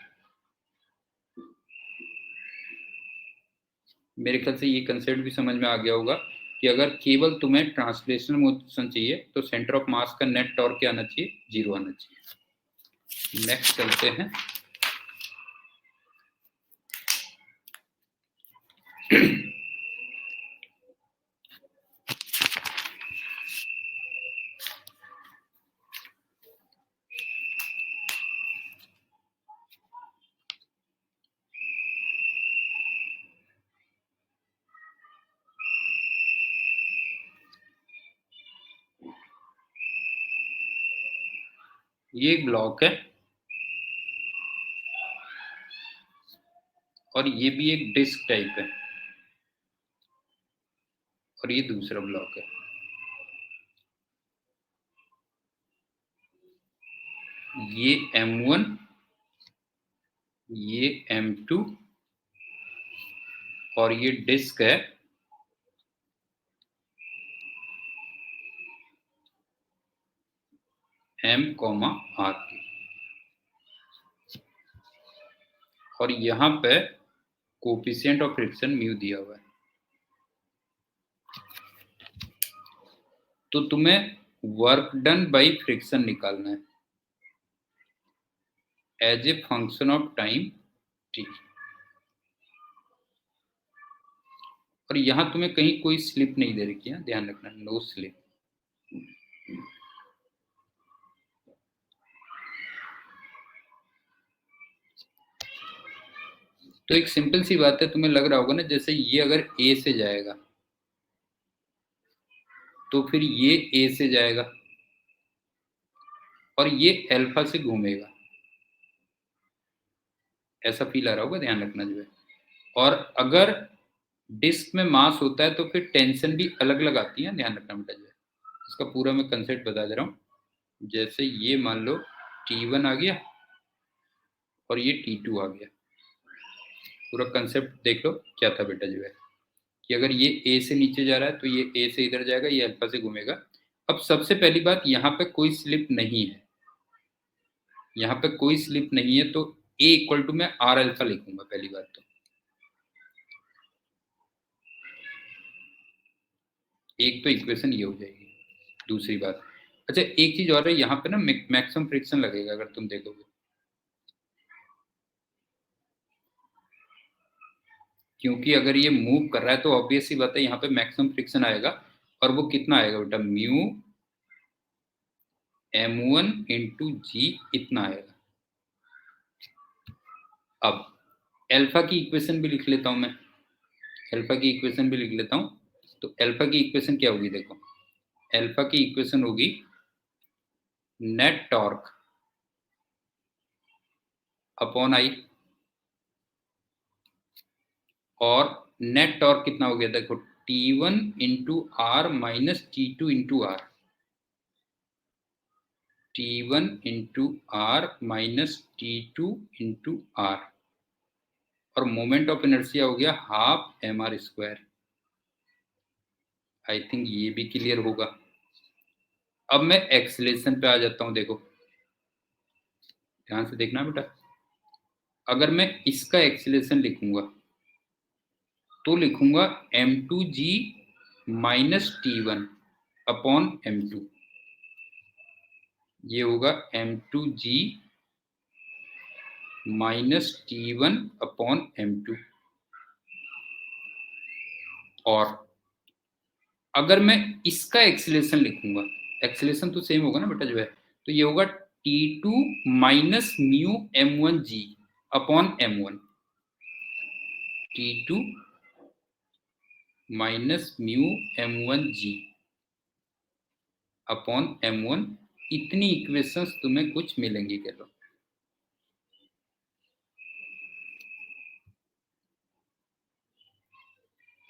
मेरे ख्याल से ये कंसेप्ट भी समझ में आ गया होगा कि अगर केवल तुम्हें ट्रांसलेशनल मोशन चाहिए तो सेंटर ऑफ मास का नेट टॉर्क क्या आना चाहिए, जीरो आना चाहिए। नेक्स्ट चलते हैं। ये एक ब्लॉक है और ये भी एक डिस्क टाइप है और ये दूसरा ब्लॉक है। ये M1, ये M2 और ये डिस्क है M, R की, और यहां पे कोफिशिएंट ऑफ फ्रिक्शन म्यू दिया हुआ है। तो तुम्हें वर्क डन बाई फ्रिक्शन निकालना है as a function of time t। और यहां तुम्हें कहीं कोई स्लिप नहीं दे रखी है, ध्यान रखना, नो स्लिप। तो एक सिंपल सी बात है, तुम्हें लग रहा होगा ना, जैसे ये अगर A से जाएगा तो फिर ये A से जाएगा और ये अल्फा से घूमेगा, ऐसा फील आ रहा होगा, ध्यान रखना जो है। और अगर डिस्क में मास होता है तो फिर टेंशन भी अलग अलग आती है, ध्यान रखना बेटा जो है। इसका पूरा मैं कंसेप्ट बता दे रहा हूँ। जैसे ये मान लो T1 आ गया और ये T2 आ गया। पूरा कंसेप्ट देख लो क्या था बेटा जो है, कि अगर ये A से नीचे जा रहा है तो ये A से इधर जाएगा, ये अल्फा से घूमेगा। अब सबसे पहली बात, यहाँ पे कोई स्लिप नहीं है, यहाँ पे कोई स्लिप नहीं है, तो A इक्वल टू मैं R अल्फा लिखूंगा पहली बात। तो एक तो इक्वेशन ये हो जाएगी। दूसरी बात, अच्छा एक चीज और है, यहाँ पे ना मैक्सिमम फ्रिक्शन लगेगा अगर तुम देखोगे, क्योंकि अगर ये मूव कर रहा है तो ऑब्वियस सी बात है यहाँ पे मैक्सिमम फ्रिक्शन आएगा। और वो कितना आएगा बेटा, म्यू M1 इंटू जी इतना आएगा। अब अल्फा की इक्वेशन भी लिख लेता हूं मैं, अल्फा की इक्वेशन भी लिख लेता हूं। तो अल्फा की इक्वेशन क्या होगी, देखो अल्फा की इक्वेशन होगी नेट टॉर्क अपॉन आई, और नेट टॉर्क कितना हो गया, देखो T1 into r minus T2 into r, T1 into r minus T2 into are, और मोमेंट ऑफ इनर्शिया हो गया हाफ mr²। आई थिंक ये भी क्लियर होगा। अब मैं एक्सेलेरेशन पे आ जाता हूं, देखो ध्यान से देखना बेटा। अगर मैं इसका एक्सेलेरेशन लिखूंगा तो लिखूंगा m2g minus T1 upon m2, ये होगा m2g minus T1 upon m2। और अगर मैं इसका एक्सेलेरेशन लिखूंगा, एक्सेलेरेशन तो सेम होगा ना बेटा जो है, तो ये होगा T2 minus mu m1g upon m1, T2 minus mu m1g upon m1। इतनी इक्वेशंस तुम्हें कुछ मिलेंगी, कह लो।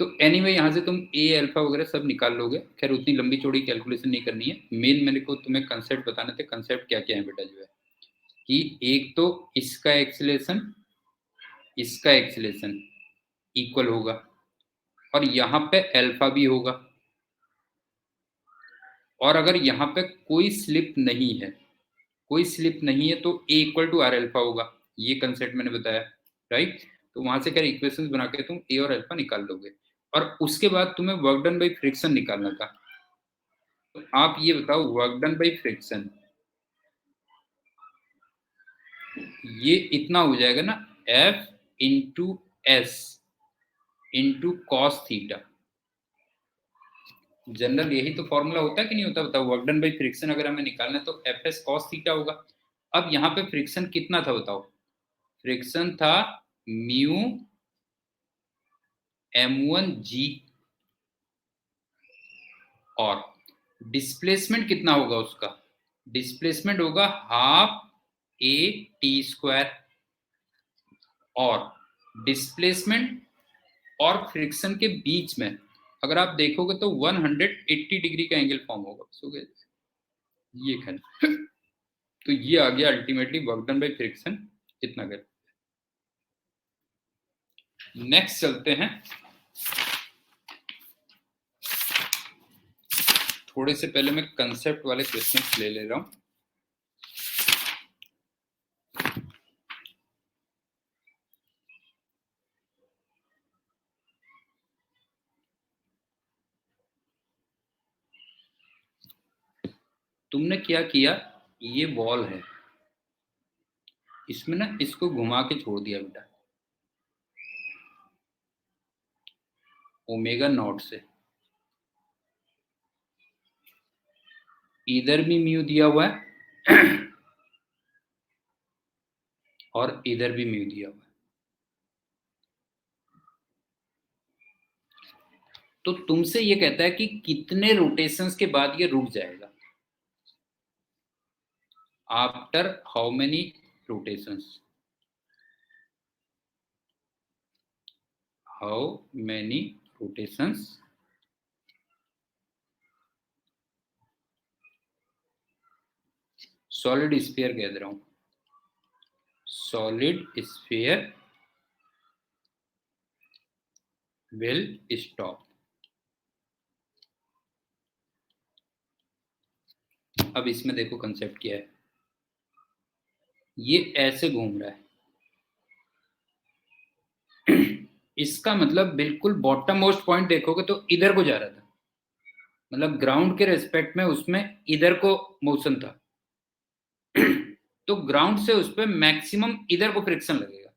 तो एनीवे यहाँ से तुम ए अल्फा वगैरह सब निकाल लोगे, खैर उतनी लंबी चौड़ी कैलकुलेशन नहीं करनी है। मेन मेरे को तुम्हें कंसेप्ट बताने थे, कंसेप्ट क्या क्या है बेटा जो है, कि एक तो इसका एक्सीलरेशन इक्वल होगा, और यहाँ पे अल्फा भी होगा, और अगर यहाँ पे कोई स्लिप नहीं है, कोई स्लिप नहीं है, तो ए इक्वल टू आर अल्फा होगा। ये कंसेप्ट मैंने बताया, राइट। तो वहां से क्या इक्वेशंस बना के तुम ए और अल्फा निकाल लोगे, और उसके बाद तुम्हें वर्क डन बाई फ्रिक्शन निकालना था। तो आप ये बताओ, वर्क डन बाई फ्रिक्शन ये इतना हो जाएगा ना, F into S into cos theta. General यही तो फॉर्मूला होता है कि नहीं होता, बताओ। वर्क डन बाई फ्रिक्शन अगर हमें निकालना है तो एफ एस कॉस थीटा होगा। अब यहाँ पे फ्रिक्शन कितना था बताओ, फ्रिक्शन था म्यू m1g, और डिस्प्लेसमेंट कितना होगा उसका, डिस्प्लेसमेंट होगा हाफ a t स्क्वायर, और डिस्प्लेसमेंट और फ्रिक्शन के बीच में अगर आप देखोगे तो 180 डिग्री का एंगल फॉर्म होगा। सो ये खैर तो ये आ गया ultimately work done by friction इतना कर। नेक्स्ट चलते हैं, थोड़े से पहले मैं कंसेप्ट वाले क्वेश्चन ले रहा हूं। तुमने क्या किया, ये बॉल है, इसमें ना इसको घुमा के छोड़ दिया बेटा ओमेगा नॉट से, इधर भी म्यू दिया हुआ है और इधर भी म्यू दिया हुआ है। तो तुमसे ये कहता है कि कितने रोटेशंस के बाद ये रुक जाएगा, after how many rotations, how many rotations solid sphere कह रहा हूं, सॉलिड स्फीयर विल स्टॉप। अब इसमें देखो कंसेप्ट क्या है, ये ऐसे घूम रहा है इसका मतलब बिल्कुल बॉटम मोस्ट पॉइंट देखोगे तो इधर को जा रहा था, मतलब ग्राउंड के रेस्पेक्ट में उसमें इधर को मोशन था तो ग्राउंड से उस पर मैक्सिमम इधर को फ्रिक्शन लगेगा।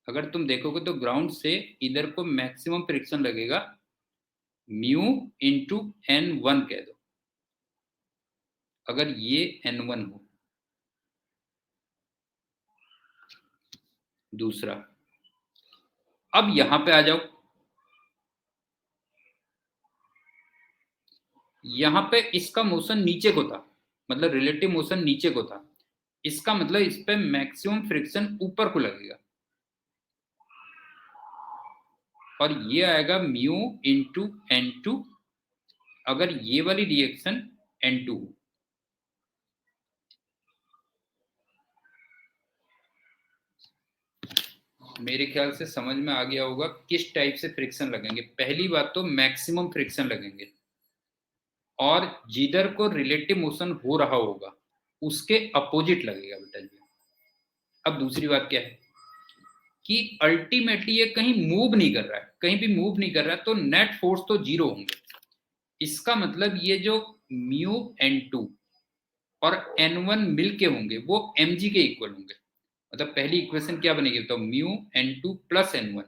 अगर तुम देखोगे तो ग्राउंड से इधर को मैक्सिमम फ्रिक्शन लगेगा म्यू इंटू n1 कह दो, अगर ये n1 हो। दूसरा, अब यहां पे आ जाओ, यहां पे इसका मोशन नीचे को था, मतलब रिलेटिव मोशन नीचे को था, इसका मतलब इस पे मैक्सिमम फ्रिक्शन ऊपर को लगेगा और ये आएगा म्यू इंटू n2, अगर ये वाली रिएक्शन n2 हो। मेरे ख्याल से समझ में आ गया होगा किस टाइप से फ्रिक्शन लगेंगे। पहली बात तो मैक्सिमम फ्रिक्शन लगेंगे और जिधर को रिलेटिव मोशन हो रहा होगा उसके अपोजिट लगेगा बेटा जी। अब दूसरी बात क्या है कि अल्टीमेटली ये कहीं मूव नहीं कर रहा है, कहीं भी मूव नहीं कर रहा है, तो नेट फोर्स तो जीरो होंगे। इसका मतलब ये जो म्यू n2 और n1 मिलके होंगे वो mg के इक्वल होंगे। मतलब पहली इक्वेशन क्या बनेगी तो mu n2 plus n1,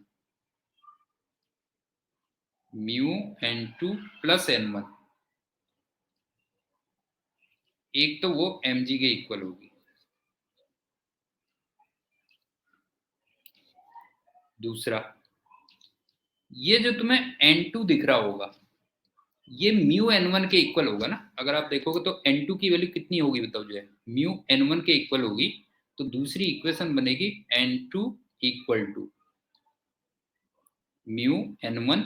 mu n2 plus n1, एक तो वो mg के इक्वल होगी। दूसरा, ये जो तुम्हें n2 दिख रहा होगा ये म्यू n1 के इक्वल होगा ना। अगर आप देखोगे तो n2 की वैल्यू कितनी होगी बताओ, जो है म्यू n1 के इक्वल होगी, तो दूसरी इक्वेशन बनेगी n2 equal to mu n1,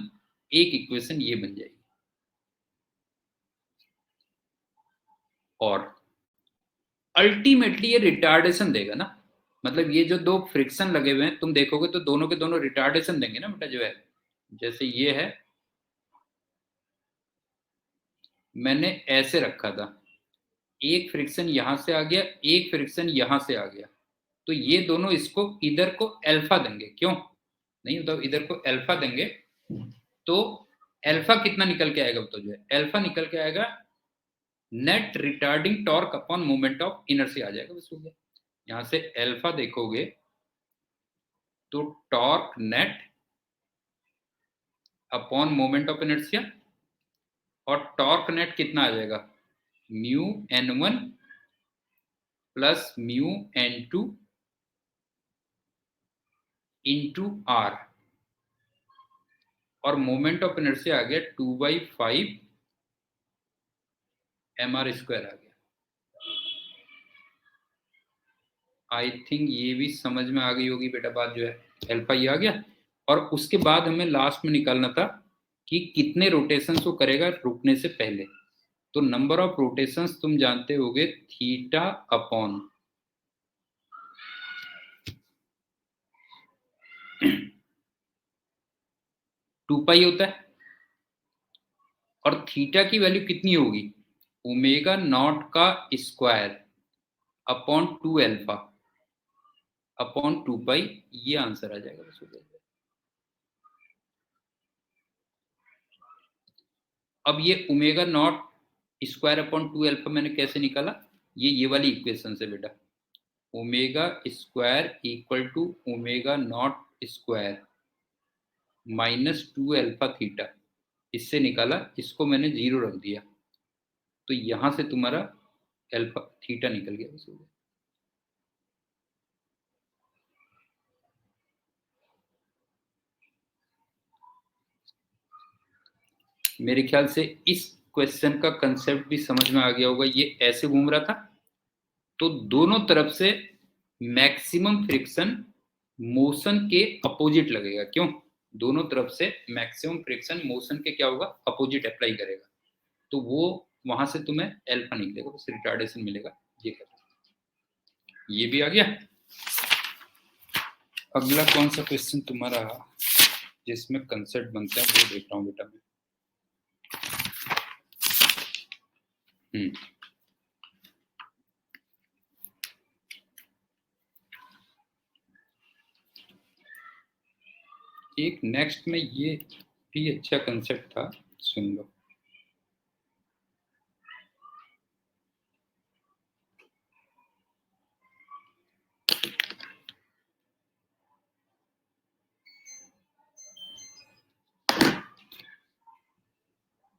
एक इक्वेशन ये बन जाएगी। और अल्टीमेटली ये रिटार्डेशन देगा ना, मतलब ये जो दो फ्रिक्शन लगे हुए हैं तुम देखोगे तो दोनों के दोनों रिटार्डेशन देंगे ना बेटा, जो है जैसे ये है मैंने ऐसे रखा था, एक फ्रिक्शन यहां से आ गया, एक फ्रिक्शन यहां से आ गया, तो ये दोनों इसको इधर को अल्फा देंगे, क्यों नहीं बताओ, इधर को अल्फा देंगे तो अल्फा कितना निकल के आएगा तो जो है अल्फा निकल के आएगा net retarding torque upon moment of inertia आ जाएगा, बस हो गया। यहां से अल्फा देखोगे तो torque net upon moment of inertia, और टॉर्क नेट कितना आ जाएगा mu n1 plus mu n2 into are, और मोमेंट ऑफ इनर्शिया आ गया 2/5 mr स्क्वायर आ गया। आई थिंक ये भी समझ में आ गई होगी बेटा बात जो है, अल्फा ये आ गया। और उसके बाद हमें लास्ट में निकालना था कि कितने रोटेशंस वो करेगा रुकने से पहले। तो नंबर ऑफ रोटेशंस तुम जानते होगे थीटा अपॉन 2 पाई होता है, और थीटा की वैल्यू कितनी होगी, ओमेगा नॉट का square upon 2 alpha upon 2 pi, ये आंसर आ जाएगा बस हो जाएगा। अब ये omega naught square upon 2 alpha मैंने कैसे निकाला, ये वाली इक्वेशन से बेटा, omega square equal to omega naught square minus 2 alpha theta, इससे निकाला, इसको मैंने 0 रख दिया, तो यहां से तुम्हारा अल्फा थीटा निकल गया बस हो गया। मेरे ख्याल से इस क्वेश्चन का कंसेप्ट भी समझ में आ गया होगा। ये ऐसे घूम रहा था, तो दोनों तरफ से मैक्सिमम फ्रिक्शन मोशन के अपोजिट लगेगा। क्यों, दोनों तरफ से मैक्सिमम फ्रिक्शन मोशन के क्या होगा, अपोजिट अप्लाई करेगा, तो वो वहां से तुम्हें अल्फा निकलेगा, बस रिटार्डेशन मिलेगा। ये कर, ये भी आ गया। अगला कौन सा क्वेश्चन तुम्हारा जिसमें कंसेप्ट बनता है वो देख रहा हूँ बेटा मैं। एक नेक्स्ट में ये भी अच्छा कंसेप्ट था, सुन लो।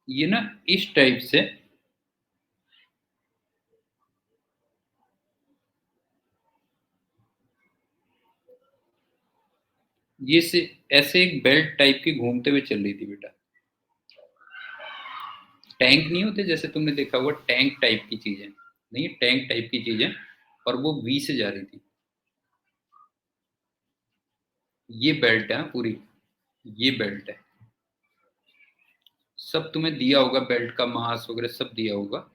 ये ना इस टाइप से ये से ऐसे एक बेल्ट टाइप की घूमते हुए चल रही थी बेटा। टैंक नहीं होते जैसे तुमने देखा हुआ, टैंक टाइप की चीजें नहीं, टैंक टाइप की चीजें, और वो वी से जा रही थी। ये बेल्ट है पूरी, ये बेल्ट है, सब तुम्हें दिया होगा, बेल्ट का मास वगैरह सब दिया होगा।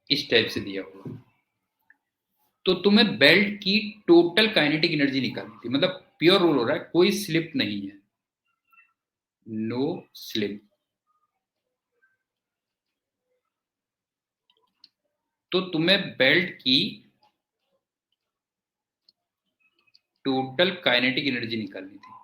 इस टाइप से दिया होगा, तो तुम्हें बेल्ट की टोटल काइनेटिक एनर्जी निकालनी थी, मतलब प्योर रोल हो रहा है, कोई स्लिप नहीं है, नो स्लिप। तो तुम्हें बेल्ट की टोटल काइनेटिक एनर्जी निकालनी थी।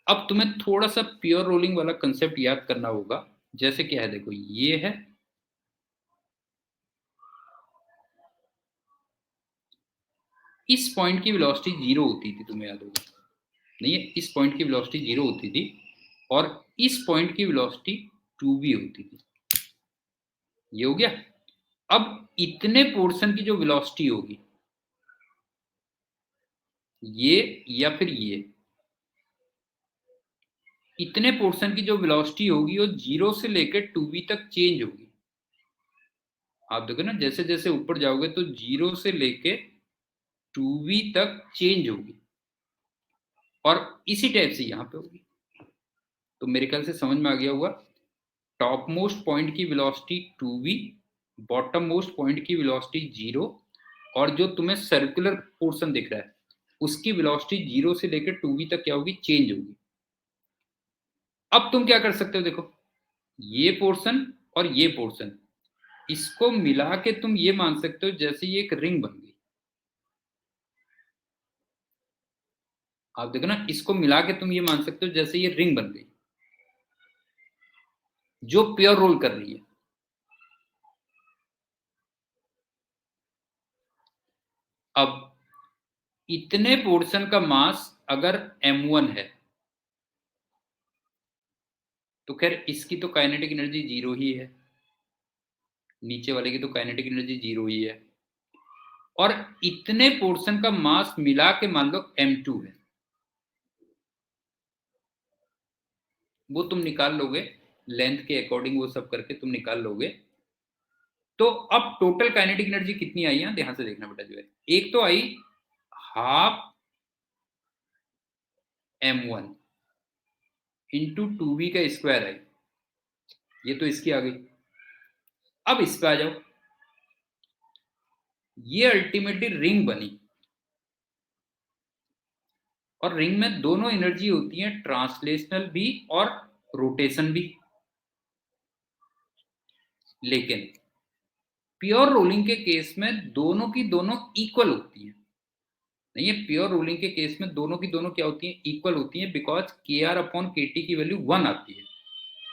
अब तुम्हें थोड़ा सा प्योर रोलिंग वाला कंसेप्ट याद करना होगा। जैसे क्या है, देखो ये है, इस पॉइंट की वेलोसिटी 0 होती थी, तुम्हें याद होगा नहीं है, इस पॉइंट की वेलोसिटी 0 होती थी, और इस पॉइंट की वेलोसिटी 2v होती थी। ये हो गया। अब इतने पोर्शन की जो वेलोसिटी होगी, ये या फिर ये, इतने पोर्शन की जो वेलोसिटी होगी वो 0 से लेकर 2v तक चेंज होगी। आप देखो ना, जैसे जैसे ऊपर जाओगे तो 0 से लेके 2v तक चेंज होगी, और इसी टाइप से यहां पे होगी। तो मेरे ख्याल से समझ में आ गया होगा, टॉप मोस्ट पॉइंट की velocity 2v, bottom most point की वेलोसिटी 0, और जो तुम्हें सर्कुलर पोर्शन दिख रहा है उसकी वेलोसिटी 0 से लेकर 2v तक क्या होगी, चेंज होगी। अब तुम क्या कर सकते हो, देखो ये पोर्शन और ये पोर्शन, इसको मिला के तुम ये मान सकते हो जैसे ये एक रिंग बन गई। आप देखो ना, इसको मिला के तुम ये मान सकते हो जैसे ये रिंग बन गई जो प्योर रोल कर रही है। अब इतने पोर्शन का मास अगर m1 है, तो खैर इसकी तो काइनेटिक एनर्जी 0 ही है, नीचे वाले की तो काइनेटिक एनर्जी 0 ही है। और इतने पोर्शन का मास मिला के मान लो m2 है, वो तुम निकाल लोगे लेंथ के अकॉर्डिंग, वो सब करके तुम निकाल लोगे। तो अब टोटल काइनेटिक एनर्जी कितनी आई है ध्यान से देखना बेटा। जो है एक तो आई हाफ m1 इंटू 2v का स्क्वायर आई, ये तो इसकी आ गई। अब इस पे आ जाओ, ये अल्टीमेटली रिंग बनी, और रिंग में दोनों एनर्जी होती है, ट्रांसलेशनल भी और रोटेशन भी। लेकिन प्योर रोलिंग के केस में दोनों की दोनों इक्वल होती है। नहीं है, प्योर रोलिंग के केस में दोनों की दोनों क्या होती है, इक्वल होती है, बिकॉज के आर अपॉन के टी की वैल्यू 1 आती है।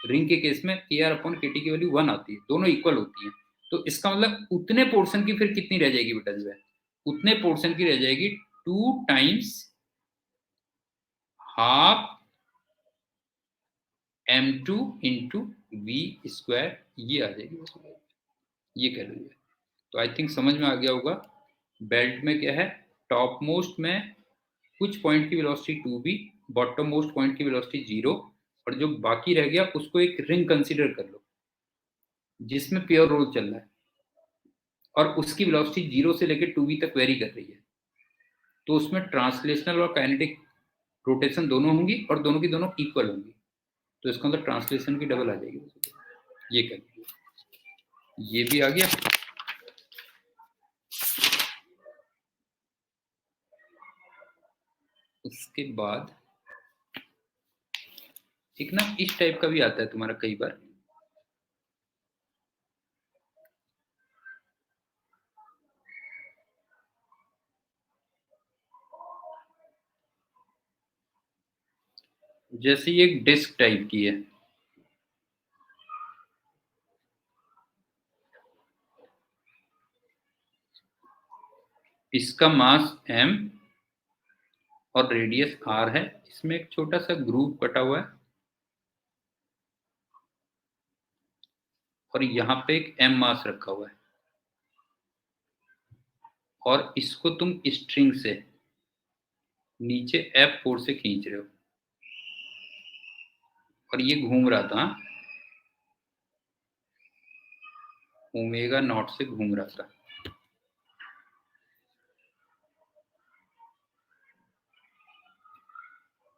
रिंग के केस में के आर अपॉन के टी की वैल्यू 1 आती है, दोनों इक्वल होती है। तो इसका मतलब उतने पोर्शन की फिर कितनी रह जाएगी बेटा, जो है उतने पोर्शन की रह जाएगी 2 times half m2 into v square, ये आ जाएगी, ये कह लो। तो आई थिंक समझ में आ गया होगा। बेल्ट में क्या है, टॉप मोस्ट में कुछ पॉइंट की velocity 2v, bottom most point की वेलोसिटी 0, और जो बाकी रह गया उसको एक रिंग कंसीडर कर लो जिसमें प्योर रोल चल रहा है, और उसकी वेलोसिटी 0 से लेकर 2v तक वेरी कर रही है। तो उसमें ट्रांसलेशनल और काइनेटिक रोटेशन दोनों होंगी, और दोनों की दोनों इक्वल होंगी। तो इसका मतलब ट्रांसलेशन की डबल आ जाएगी, ये कर लीजिए। ये भी आ गया। उसके बाद एक ना इस टाइप का भी आता है तुम्हारा कई बार, जैसे ये एक डिस्क टाइप की है, इसका मास m और रेडियस r है, इसमें एक छोटा सा ग्रूव कटा हुआ है, और यहाँ पे एक m मास रखा हुआ है, और इसको तुम स्ट्रिंग से नीचे F4 से खींच रहे हो, और ये घूम रहा था, ओमेगा नॉट से घूम रहा था।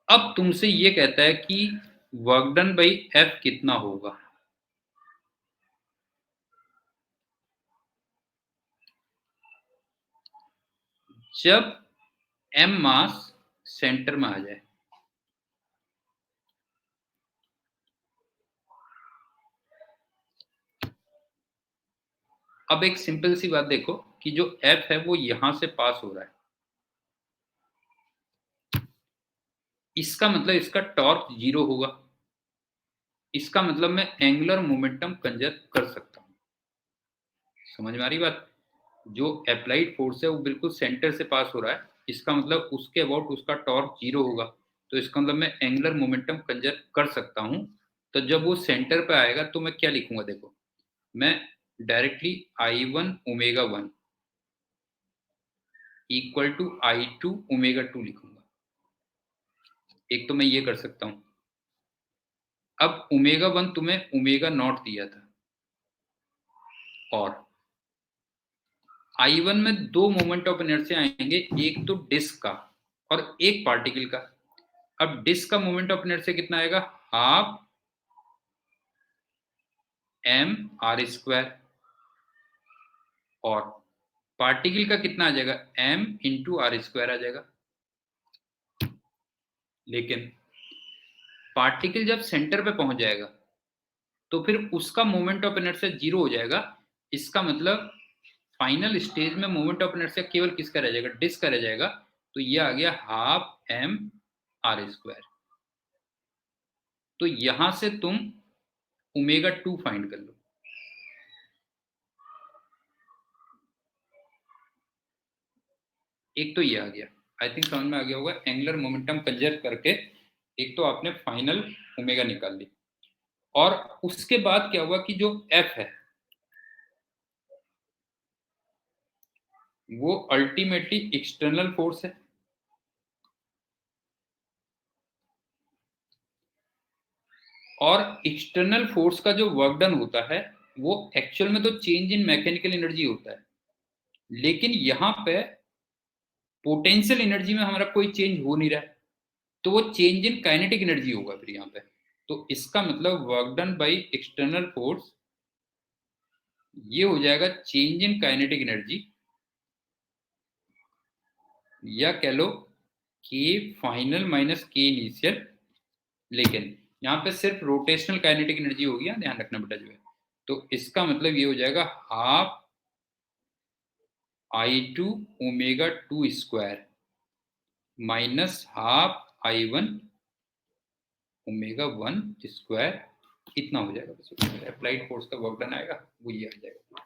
अब तुमसे ये कहता है कि वर्क डन बाई F कितना होगा। जब m मास सेंटर में आ जाए, अब एक सिंपल सी बात देखो कि जो F है वो यहां से पास हो रहा है, इसका मतलब इसका टॉर्क 0 होगा। इसका मतलब मैं एंगुलर मोमेंटम कंजर्व कर सकता हूं। समझ में आ रही बात? जो अप्लाइड फोर्स है वो बिल्कुल सेंटर से पास हो रहा है, इसका मतलब उसके अबाउट उसका टॉर्क 0 होगा। तो इसका मतलब मैं एंगुलर मोमेंटम कंजर्व कर सकता हूं। तो जब वो सेंटर पे आएगा तो मैं क्या लिखूंगा, देखो मैं directly I1 omega 1 equal to I2 omega 2 लिखूंगा। एक तो मैं ये कर सकता हूं। अब ओमेगा 1 तुम्हें ओमेगा नॉट दिया था, और I1 में दो मोमेंट ऑफ इनर्शिया आएंगे, एक तो डिस्क का और एक पार्टिकल का। अब डिस्क का मोमेंट ऑफ इनर्शिया कितना आएगा, हाफ m r स्क्वायर, और पार्टिकल का कितना आ जाएगा, m इंटू आर स्क्वायर आ जाएगा। लेकिन पार्टिकल जब सेंटर पे पहुंच जाएगा तो फिर उसका मोमेंट ऑफ इनर्शिया 0 हो जाएगा। इसका मतलब फाइनल स्टेज में मोमेंट ऑफ इनर्शिया केवल किसका रह जाएगा, डिस्क का रह जाएगा। तो ये आ गया हाफ m r स्क्वायर। तो यहां से तुम ओमेगा 2 फाइंड कर लो। एक तो ये आ गया, आई थिंक समझ में आ गया होगा। एंगुलर मोमेंटम कंजर्व करके एक तो आपने फाइनल ओमेगा निकाल ली, और उसके बाद क्या हुआ कि जो एफ है, वो अल्टीमेटली एक्सटर्नल फोर्स है। और एक्सटर्नल फोर्स का जो वर्क डन होता है वो एक्चुअल में तो चेंज इन मैकेनिकल एनर्जी होता है, लेकिन यहां पे पोटेंशियल एनर्जी में हमारा कोई चेंज हो नहीं रहा है, तो वो चेंज इन काइनेटिक एनर्जी होगा फिर यहाँ पे। तो इसका मतलब work done by external force ये हो जाएगा चेंज इन काइनेटिक एनर्जी, या कह लो के फाइनल माइनस के इनिशियल। लेकिन यहाँ पे सिर्फ रोटेशनल काइनेटिक एनर्जी होगी, ध्यान रखना बेटा जो है। तो इसका मतलब ये हो जाएगा half I2 omega 2 square minus half I1 omega 1 square, इतना हो जाएगा। बस अप्लाइड फोर्स का वर्क डन आएगा वो ये आ जाएगा।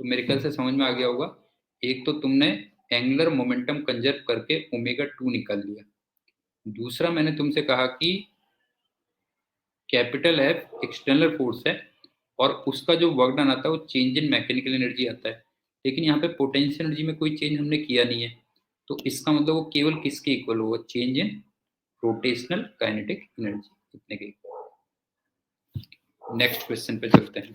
तो मेरे ख्याल से समझ में आ गया होगा। एक तो तुमने एंगुलर मोमेंटम कंजर्व करके ओमेगा 2 निकाल लिया। दूसरा मैंने तुमसे कहा कि कैपिटल एफ एक्सटर्नल फोर्स है और उसका जो वर्क डन आता है वो चेंज इन मैकेनिकल एनर्जी आता है, लेकिन यहाँ पे पोटेंशियल एनर्जी में कोई चेंज हमने किया नहीं है। तो इसका मतलब वो केवल किसके इक्वल होगा, change in rotational kinetic energy, इतने के। नेक्स्ट क्वेश्चन पे चलते हैं।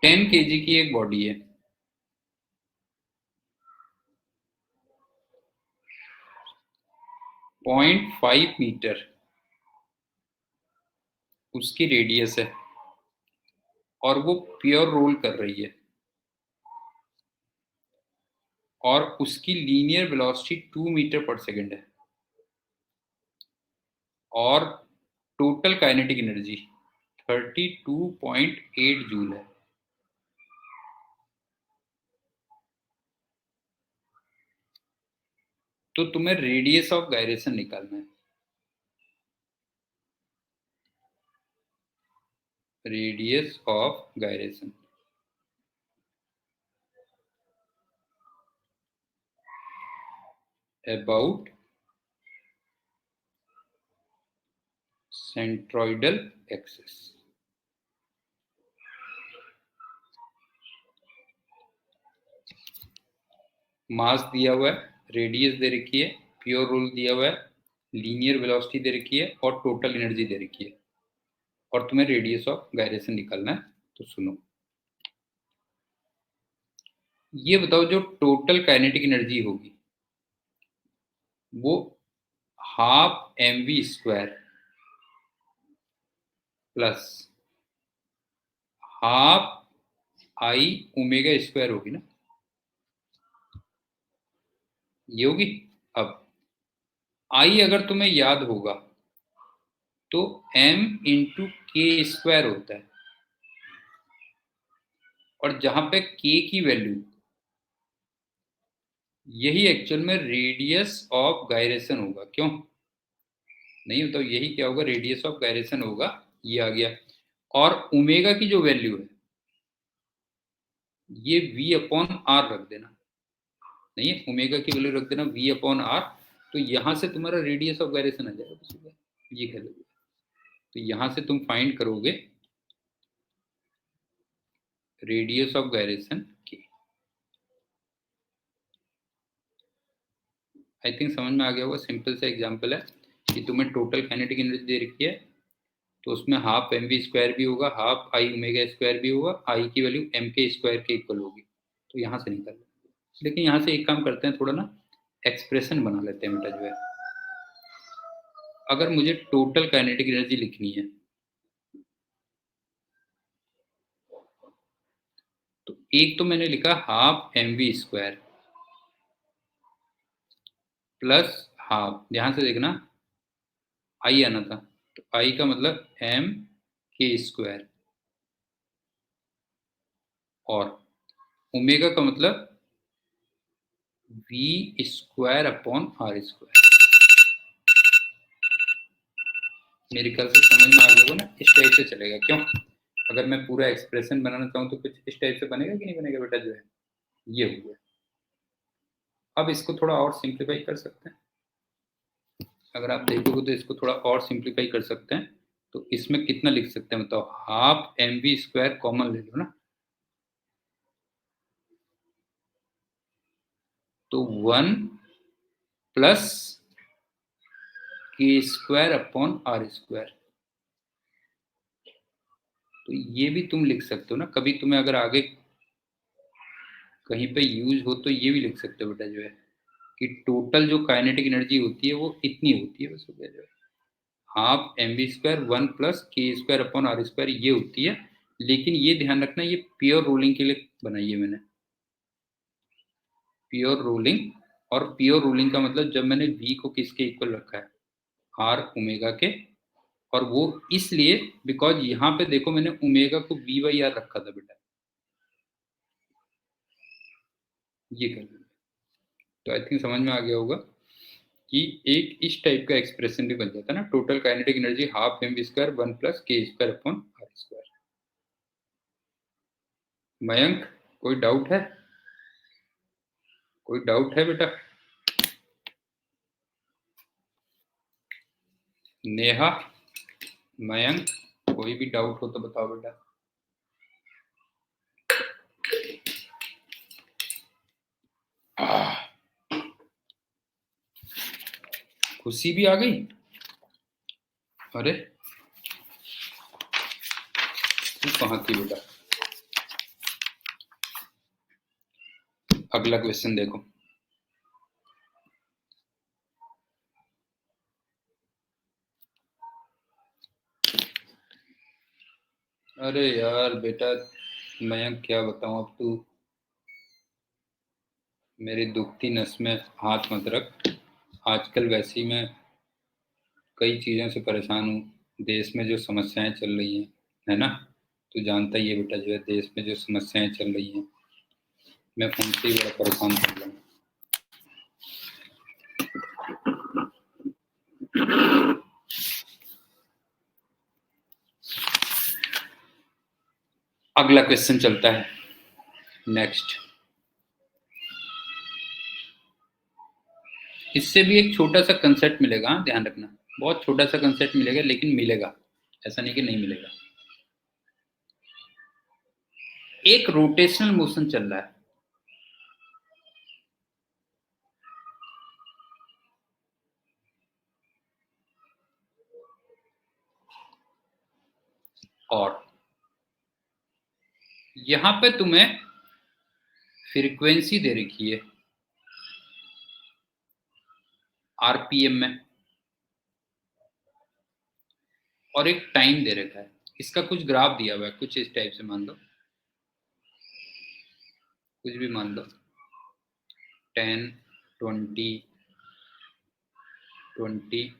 टेन केजी की एक बॉडी है, 0.5 मीटर उसकी रेडियस है और वो प्योर रोल कर रही है और उसकी लीनियर वेलोसिटी 2 मीटर पर सेकेंड है और टोटल काइनेटिक एनर्जी 32.8 जूल है। तो तुम्हें रेडियस ऑफ गायरेशन निकालना है। Radius of gyration about centroidal axis. Mass दिया हुआ है, रेडियस दे रखी है, प्योर रोल दिया हुआ है, लीनियर वेलोसिटी दे रखी है और टोटल एनर्जी दे रखी है, और तुम्हें रेडियस ऑफ गायरेशन निकालना है। तो सुनो, ये बताओ जो टोटल काइनेटिक एनर्जी होगी वो half mv square plus half I omega square होगी ना, ये होगी। अब आई अगर तुम्हें याद होगा तो m इंटू के स्क्वायर होता है, और जहां पे k की वैल्यू, यही एक्चुअल में रेडियस ऑफ गायरेशन होगा। क्यों नहीं होता, यही क्या होगा, रेडियस ऑफ गायरेशन होगा। ये आ गया। और ओमेगा की जो वैल्यू है ये v अपॉन आर रख देना, नहीं है, ओमेगा की वैल्यू रख देना v अपॉन आर। तो यहां से तुम्हारा रेडियस ऑफ गायरेशन आ जाएगा, ये कह दोगे। तो यहां से तुम फाइंड करोगे रेडियस ऑफ गायरेशन की। आई थिंक समझ में आ गया होगा। सिंपल सा एग्जांपल है कि तुम्हें टोटल काइनेटिक एनर्जी दे रखी है, तो उसमें हाफ एम वी स्क्वायर भी होगा, हाफ आई ओमेगा स्क्वायर भी होगा, आई की वैल्यू एम के स्क्वायर के इक्वल होगी। तो यहाँ से निकल, लेकिन यहाँ से एक काम करते हैं, थोड़ा ना एक्सप्रेशन बना लेते हैं बेटा जो है। अगर मुझे टोटल काइनेटिक एनर्जी लिखनी है तो एक तो मैंने लिखा half m v square plus half, ध्यान से देखना आई आना था, तो आई का मतलब एम के स्क्वायर और ओमेगा का मतलब v square upon r square. मेरे ख्याल से समझ में आ गया ना, इस टाइप से चलेगा। क्यों, अगर मैं पूरा एक्सप्रेशन बनाना चाहूँ तो कुछ इस टाइप से बनेगा कि नहीं बनेगा बेटा जो है, ये हो गया। अब इसको थोड़ा और सिंप्लीफाई कर सकते हैं। अगर आप देखोगे तो इसको थोड़ा और सिंप्लीफाई कर सकते हैं। तो इसमें कितना लिख सकते हैं बताओ, हाफ mv² कॉमन ले लो ना, तो 1 प्लस k² अपॉन r²। तो ये भी तुम लिख सकते हो ना, कभी तुम्हें अगर आगे कहीं पे यूज हो तो ये भी लिख सकते हो बेटा जो है, कि टोटल जो काइनेटिक एनर्जी होती है वो इतनी होती है, बस हो गया जो है, half mv², 1 plus k² upon r², ये होती है। लेकिन ये ध्यान रखना, ये प्योर रोलिंग के लिए बनाई है मैंने, प्योर रोलिंग। और प्योर रोलिंग का मतलब जब मैंने v को किसके इक्वल रखा है, r ओमेगा के। और वो इसलिए बिकॉज यहाँ पे देखो मैंने ओमेगा को v/r रखा था बेटा, ये कर। तो आई थिंक समझ में आ गया होगा कि एक इस टाइप का एक्सप्रेशन भी बन जाता है ना, total kinetic energy half mv², 1 plus k² upon r²। Mayank, कोई डाउट है? कोई डाउट है बेटा? नेहा, मयंक, कोई भी डाउट हो तो बताओ बेटा। खुशी भी आ गई? अरे तू कहाँ थी बेटा? अगला क्वेश्चन देखो। अरे यार बेटा मयंक, क्या बताऊं, अब तू मेरी दुखती नस में हाथ मत रख। आजकल वैसे ही मैं कई चीज़ों से परेशान हूँ। देश में जो समस्याएं चल रही हैं, है ना, तू जानता ही है बेटा जो है, देश में जो समस्याएं चल रही हैं, मैं उनसे ही बड़ा परेशान चल रहा हूँ। अगला क्वेश्चन चलता है, नेक्स्ट। इससे भी एक छोटा सा कंसेप्ट मिलेगा, ध्यान रखना, बहुत छोटा सा कंसेप्ट मिलेगा, लेकिन मिलेगा, ऐसा नहीं कि नहीं मिलेगा। एक रोटेशनल मोशन चल रहा है, और यहां पे तुम्हें फ्रीक्वेंसी दे रखी है आरपीएम में, और एक टाइम दे रखा है। इसका कुछ ग्राफ दिया हुआ है, कुछ इस टाइप से मान लो, कुछ भी मान लो, 10, 20, 20,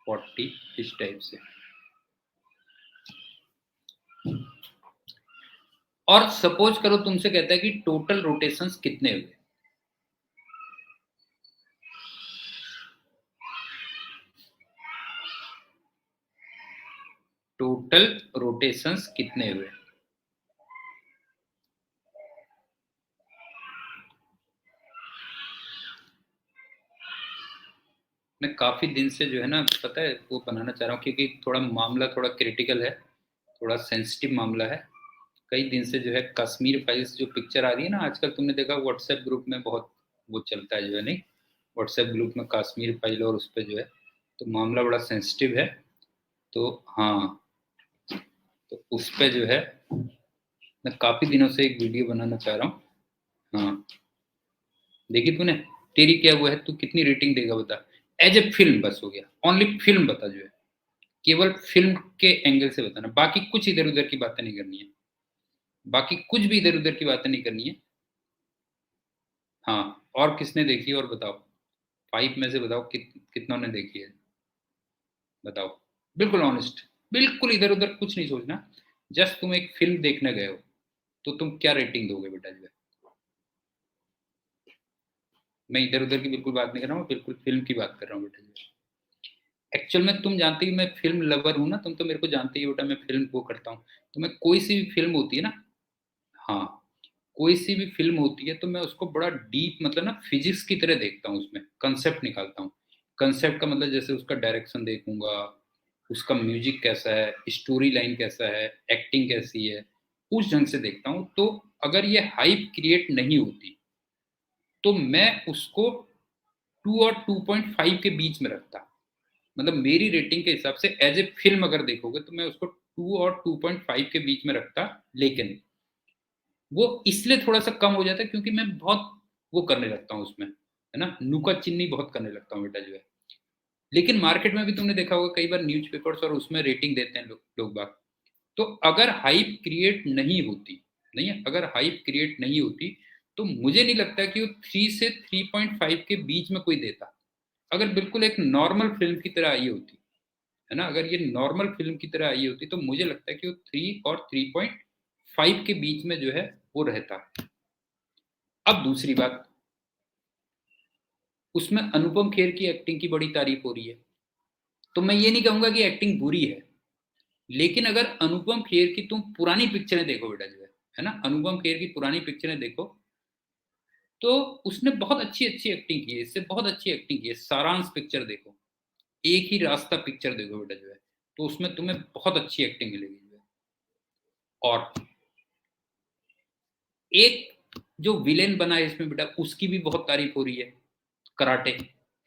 40, इस टाइप से। और सपोज करो तुमसे कहता है कि टोटल रोटेशंस कितने हुए, टोटल रोटेशंस कितने हुए। मैं काफी दिन से जो है ना, पता है, वो बनाना चाह रहा हूँ, क्योंकि थोड़ा मामला थोड़ा क्रिटिकल है, थोड़ा सेंसिटिव मामला है। कई दिन से जो है कश्मीर फाइल्स जो पिक्चर आ रही है ना आजकल, तुमने देखा व्हाट्सएप ग्रुप में बहुत वो चलता है जो है, नहीं, व्हाट्सएप ग्रुप में कश्मीर फाइल, और उस पर जो है, तो मामला बड़ा सेंसिटिव है। तो हाँ, तो उस पर जो है मैं काफी दिनों से एक वीडियो बनाना चाह रहा हूँ। हाँ, देखी तूने? तेरी क्या हुआ है, तू कितनी रेटिंग देगा बता? एज ए फिल्म बस हो गया, ओनली फिल्म बता जो है, केवल फिल्म के एंगल से बताना, बाकी कुछ इधर उधर की बातें नहीं करनी है, बाकी कुछ भी इधर उधर की बातें नहीं करनी है। हाँ, और किसने देखी है और बताओ, 5 में से बताओ कितनों ने देखी है, बताओ, बिल्कुल ऑनेस्ट, बिल्कुल इधर उधर कुछ नहीं सोचना। जस्ट तुम एक फिल्म देखने गए हो, तो तुम क्या रेटिंग दोगे बेटा जो है? मैं इधर उधर की बिल्कुल बात नहीं कर रहा हूँ, बिल्कुल फिल्म की बात कर रहा हूँ बेटा जो है। एक्चुअल में तुम जानती हो मैं फिल्म लवर हूँ ना, तुम तो मेरे को जानती हो बेटा, मैं फिल्म वो करता हूँ। तो मैं कोई सी भी फिल्म होती है ना, हाँ, कोई सी भी फिल्म होती है तो मैं उसको बड़ा डीप मतलब ना फिजिक्स की तरह देखता हूँ, उसमें कंसेप्ट निकालता हूँ। कंसेप्ट का मतलब जैसे उसका डायरेक्शन देखूंगा, उसका म्यूजिक कैसा है, स्टोरी लाइन कैसा है, एक्टिंग कैसी है, उस ढंग से देखता हूँ। तो अगर ये हाइप क्रिएट नहीं होती तो मैं उसको 2 और 2.5 के बीच में रखता। मतलब मेरी रेटिंग के हिसाब से एज ए फिल्म अगर देखोगे तो मैं उसको 2 और 2.5 के बीच में रखता। लेकिन वो इसलिए थोड़ा सा कम हो जाता है क्योंकि मैं बहुत वो करने लगता हूँ उसमें, है ना, नुका चिन्नी बहुत करने लगता हूँ बेटा जो है। लेकिन मार्केट में भी तुमने देखा होगा कई बार न्यूज़पेपर्स और उसमें रेटिंग देते हैं लोग बाग। तो अगर हाइप क्रिएट नहीं होती, नहीं है, अगर हाइप क्रिएट नहीं होती तो मुझे नहीं लगता कि वो 3 से 3.5 के बीच में कोई देता। अगर बिल्कुल एक नॉर्मल फिल्म की तरह आई होती, है ना, अगर ये नॉर्मल फिल्म की तरह आई होती तो मुझे लगता है कि वो 3 और 3.5 के बीच में जो है वो रहता। अब दूसरी बात, उसमें अनुपम खेर की एक्टिंग की बड़ी तारीफ हो रही है। तो मैं ये नहीं कहूंगा कि एक्टिंग बुरी है, लेकिन अगर अनुपम खेर की तुम पुरानी पिक्चरें देखो बेटा जो है ना, अनुपम खेर की पुरानी पिक्चरें देखो तो उसने बहुत अच्छी अच्छी एक्टिंग की है, इससे बहुत अच्छी एक्टिंग की है। सारांश पिक्चर देखो, एक ही रास्ता पिक्चर देखो बेटा जो है, तो उसमें तुम्हें बहुत अच्छी एक्टिंग मिलेगी जो है। और एक जो विलेन बना है इसमें बेटा, उसकी भी बहुत तारीफ हो रही है, कराटे,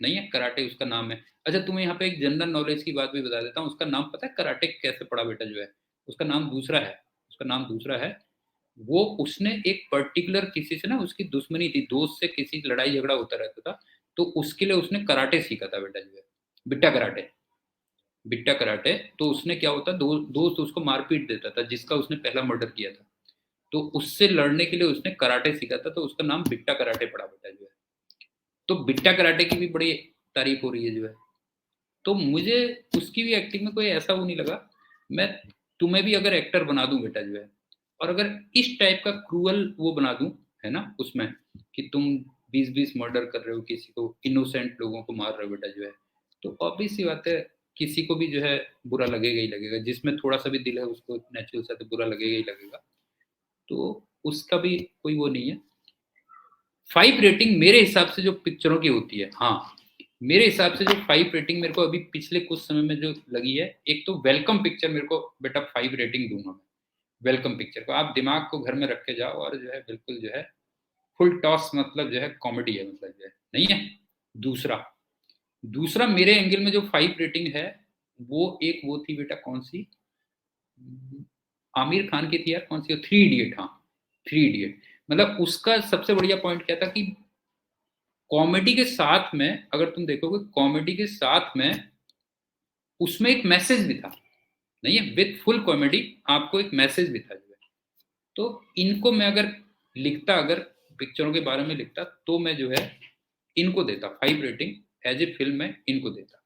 नहीं है, कराटे उसका नाम है। अच्छा तुम्हें यहाँ पे एक जनरल नॉलेज की बात भी बता देता हूँ, उसका नाम पता है कराटे कैसे पड़ा बेटा जो है? उसका नाम दूसरा है, उसका नाम दूसरा है। वो उसने एक पर्टिकुलर किसी से ना उसकी दुश्मनी थी, दोस्त से किसी लड़ाई झगड़ा होता रहता था, तो उसके लिए उसने कराटे सीखा था बेटा जो है, बिट्टा कराटे, बिट्टा कराटे। तो उसने क्या होता, दोस्त उसको मारपीट देता था जिसका उसने पहला मर्डर किया था, तो उससे लड़ने के लिए उसने कराटे सीखा था, तो उसका नाम बिट्टा कराटे पड़ा बेटा जो है। तो बिट्टा कराटे की भी बड़ी तारीफ हो रही है जो है। तो मुझे उसकी भी एक्टिंग में कोई ऐसा वो नहीं लगा। मैं तुम्हें भी अगर एक्टर बना दूं बेटा जो है, और अगर इस टाइप का क्रूअल वो बना दूं, है ना, उसमें कि तुम 20-20 मर्डर कर रहे हो, किसी को इनोसेंट लोगों को मार रहे हो बेटा जो है, तो ऑब्वियस सी बात है किसी को भी जो है बुरा लगेगा ही लगेगा, जिसमें थोड़ा सा भी दिल है उसको नेचुरल सा तो बुरा लगेगा ही लगेगा। तो उसका भी कोई वो नहीं है। 5 रेटिंग मेरे हिसाब से जो पिक्चरों की होती है, हाँ, मेरे हिसाब से जो 5 रेटिंग मेरे को अभी पिछले कुछ समय में जो लगी है, एक तो वेलकम पिक्चर मेरे को बेटा 5 रेटिंग दूंगा मैं। वेलकम पिक्चर को आप दिमाग को घर में रख के जाओ और जो है बिल्कुल जो है फुल टॉस, मतलब जो है कॉमेडी है, मतलब जो है नहीं है। दूसरा, दूसरा मेरे एंगल में जो 5 रेटिंग है, वो एक वो थी बेटा कौन सी, आमिर खान की थी यार, कौन सी, 3 इडियट, हाँ, 3 इडियट। मतलब उसका सबसे बढ़िया पॉइंट क्या था कि कॉमेडी के साथ में, अगर तुम देखोगे कॉमेडी के साथ में उसमें एक मैसेज भी था, नहीं है, विथ फुल कॉमेडी आपको एक मैसेज भी था जो है। तो इनको मैं अगर लिखता, अगर पिक्चरों के बारे में लिखता तो मैं जो है इनको देता 5 रेटिंग, एज ए फिल्म में इनको देता।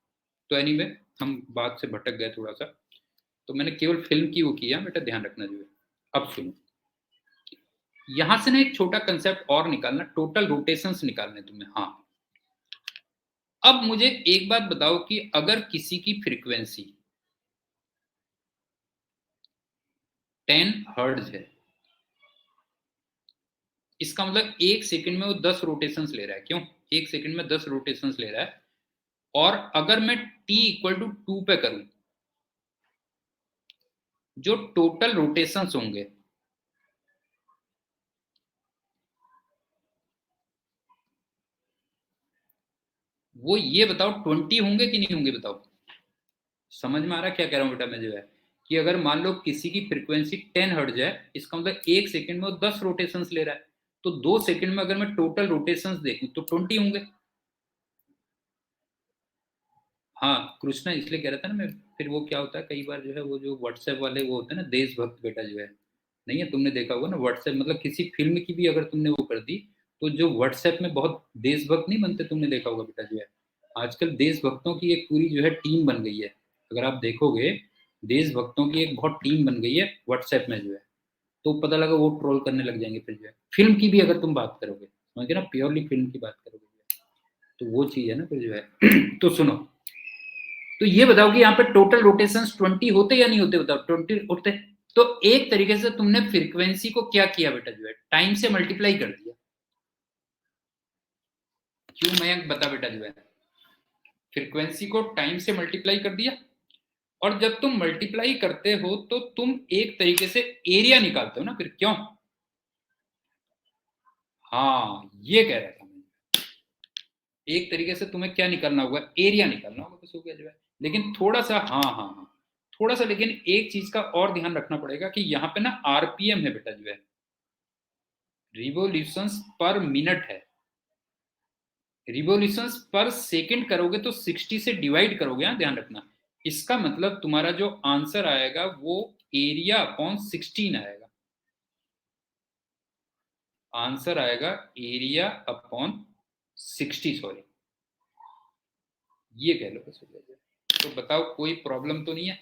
तो एनीवे हम बात से भटक गए थोड़ा सा, तो मैंने केवल फिल्म की वो किया बेटा, ध्यान रखना जो है। अब सुनो, यहां से ना एक छोटा कंसेप्ट और निकालना, टोटल रोटेशंस निकालने तुम्हें, हाँ। अब मुझे एक बात बताओ कि अगर किसी की फ्रीक्वेंसी 10 हर्ट्ज है, इसका मतलब 1 सेकंड में वो 10 रोटेशंस ले रहा है, क्यों? 1 सेकंड में 10 रोटेशंस ले रहा है। और अगर मैं t = 2 पे करूं, जो टोटल रोटेशंस होंगे, वो ये बताओ 20 होंगे कि नहीं होंगे, बताओ। समझ में आ रहा है क्या कह रहा हूं बेटा मैं जो है, कि अगर मान लो किसी की फ्रीक्वेंसी 10 हर्ट्ज है, इसका मतलब 1 सेकंड में वो 10 रोटेशंस ले रहा है, तो 2 सेकंड में अगर मैं टोटल रोटेशंस देखूं तो 20 होंगे। हाँ, कृष्णा इसलिए कह रहा था ना मैं। फिर वो क्या होता है कई बार जो है, वो जो व्हाट्सएप वाले वो होते हैं ना देशभक्त बेटा जो है, नहीं है, तुमने देखा होगा ना व्हाट्सएप, मतलब किसी फिल्म की भी अगर तुमने वो कर दी, तो जो व्हाट्सएप में बहुत देशभक्त नहीं बनते, तुमने देखा होगा बेटा जो है, आजकल देशभक्तों की एक पूरी जो है टीम बन गई है। अगर आप देखोगे, देशभक्तों की एक बहुत टीम बन गई है व्हाट्सएप में जो है। तो पता लगा वो ट्रोल करने लग जाएंगे फिर जो है, फिल्म की भी अगर तुम बात करोगे, समझ गए ना, प्योरली फिल्म की बात करोगे, तो वो चीज है ना फिर जो है। तो सुनो, तो ये बताओ कि यहाँ पे टोटल रोटेशंस 20 होते या नहीं होते, बताओ 20 होते। तो एक तरीके से तुमने फ्रीक्वेंसी को क्या किया बेटा, जो है टाइम से मल्टीप्लाई कर दिया। क्यों मयंक बता बेटा, जो है फ्रीक्वेंसी को टाइम से मल्टीप्लाई कर दिया। और जब तुम मल्टीप्लाई करते हो तो तुम एक तरीके से एरिया निकालते हो ना, फिर क्यों? हाँ ये कह रहा था मैं, एक तरीके से तुम्हें क्या निकालना होगा, एरिया निकालना होगा, बस हो गया जो है। लेकिन थोड़ा सा हाँ थोड़ा सा, लेकिन एक चीज का और ध्यान रखना पड़ेगा कि यहाँ पे ना आरपीएम है बेटा, जो है रिवोल्यूशंस पर मिनट है। रिवोल्यूशंस पर सेकंड करोगे तो 60 से डिवाइड करोगे, हाँ ध्यान रखना। इसका मतलब तुम्हारा जो आंसर आएगा वो एरिया अपॉन 16 आएगा। आंसर आएगा एरिया अपॉन 60, सॉरी ये कह लो बस। तो बताओ कोई प्रॉब्लम तो नहीं है,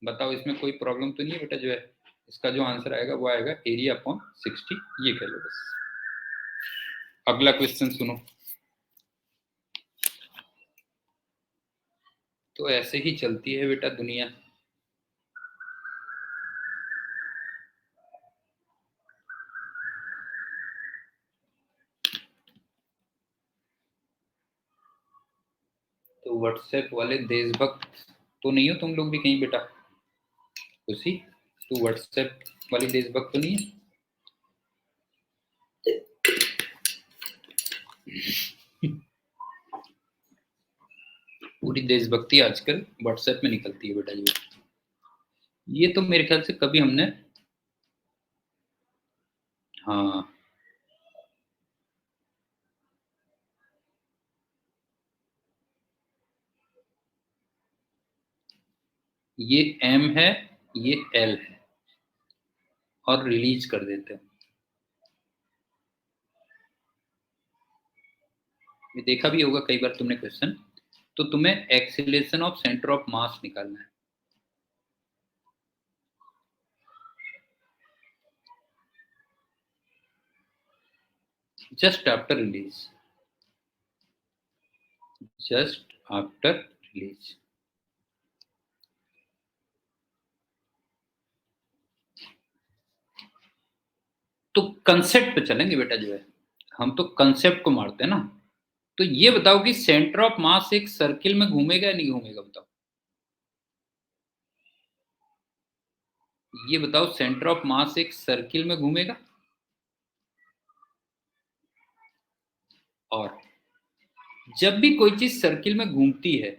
बताओ इसमें कोई प्रॉब्लम तो नहीं है बेटा, जो है इसका जो आंसर आएगा वो आएगा एरिया अपॉन 60, ये कह लो बस। अगला क्वेश्चन सुनो। तो ऐसे ही चलती है बेटा दुनिया। तो व्हाट्सएप वाले देशभक्त तो नहीं हो तुम लोग भी कहीं बेटा, खुशी तू व्हाट्सएप वाली देशभक्त तो नहीं है? पूरी देशभक्ति आजकल व्हाट्सएप में निकलती है बेटा जी। ये तो मेरे ख्याल से कभी हमने, हाँ ये एम है, ये एल है, और रिलीज कर देते हैं। ये देखा भी होगा कई बार तुमने क्वेश्चन। तो तुम्हें एक्सीलरेशन ऑफ सेंटर ऑफ मास निकालना है। Just after release, just after release. तो कंसेप्ट पे चलेंगे बेटा, जो है हम तो कंसेप्ट को मारते हैं ना। तो ये बताओ कि सेंटर ऑफ मास एक सर्किल में घूमेगा या नहीं घूमेगा, बताओ ये बताओ, सेंटर ऑफ मास एक सर्किल में घूमेगा। और जब भी कोई चीज सर्किल में घूमती है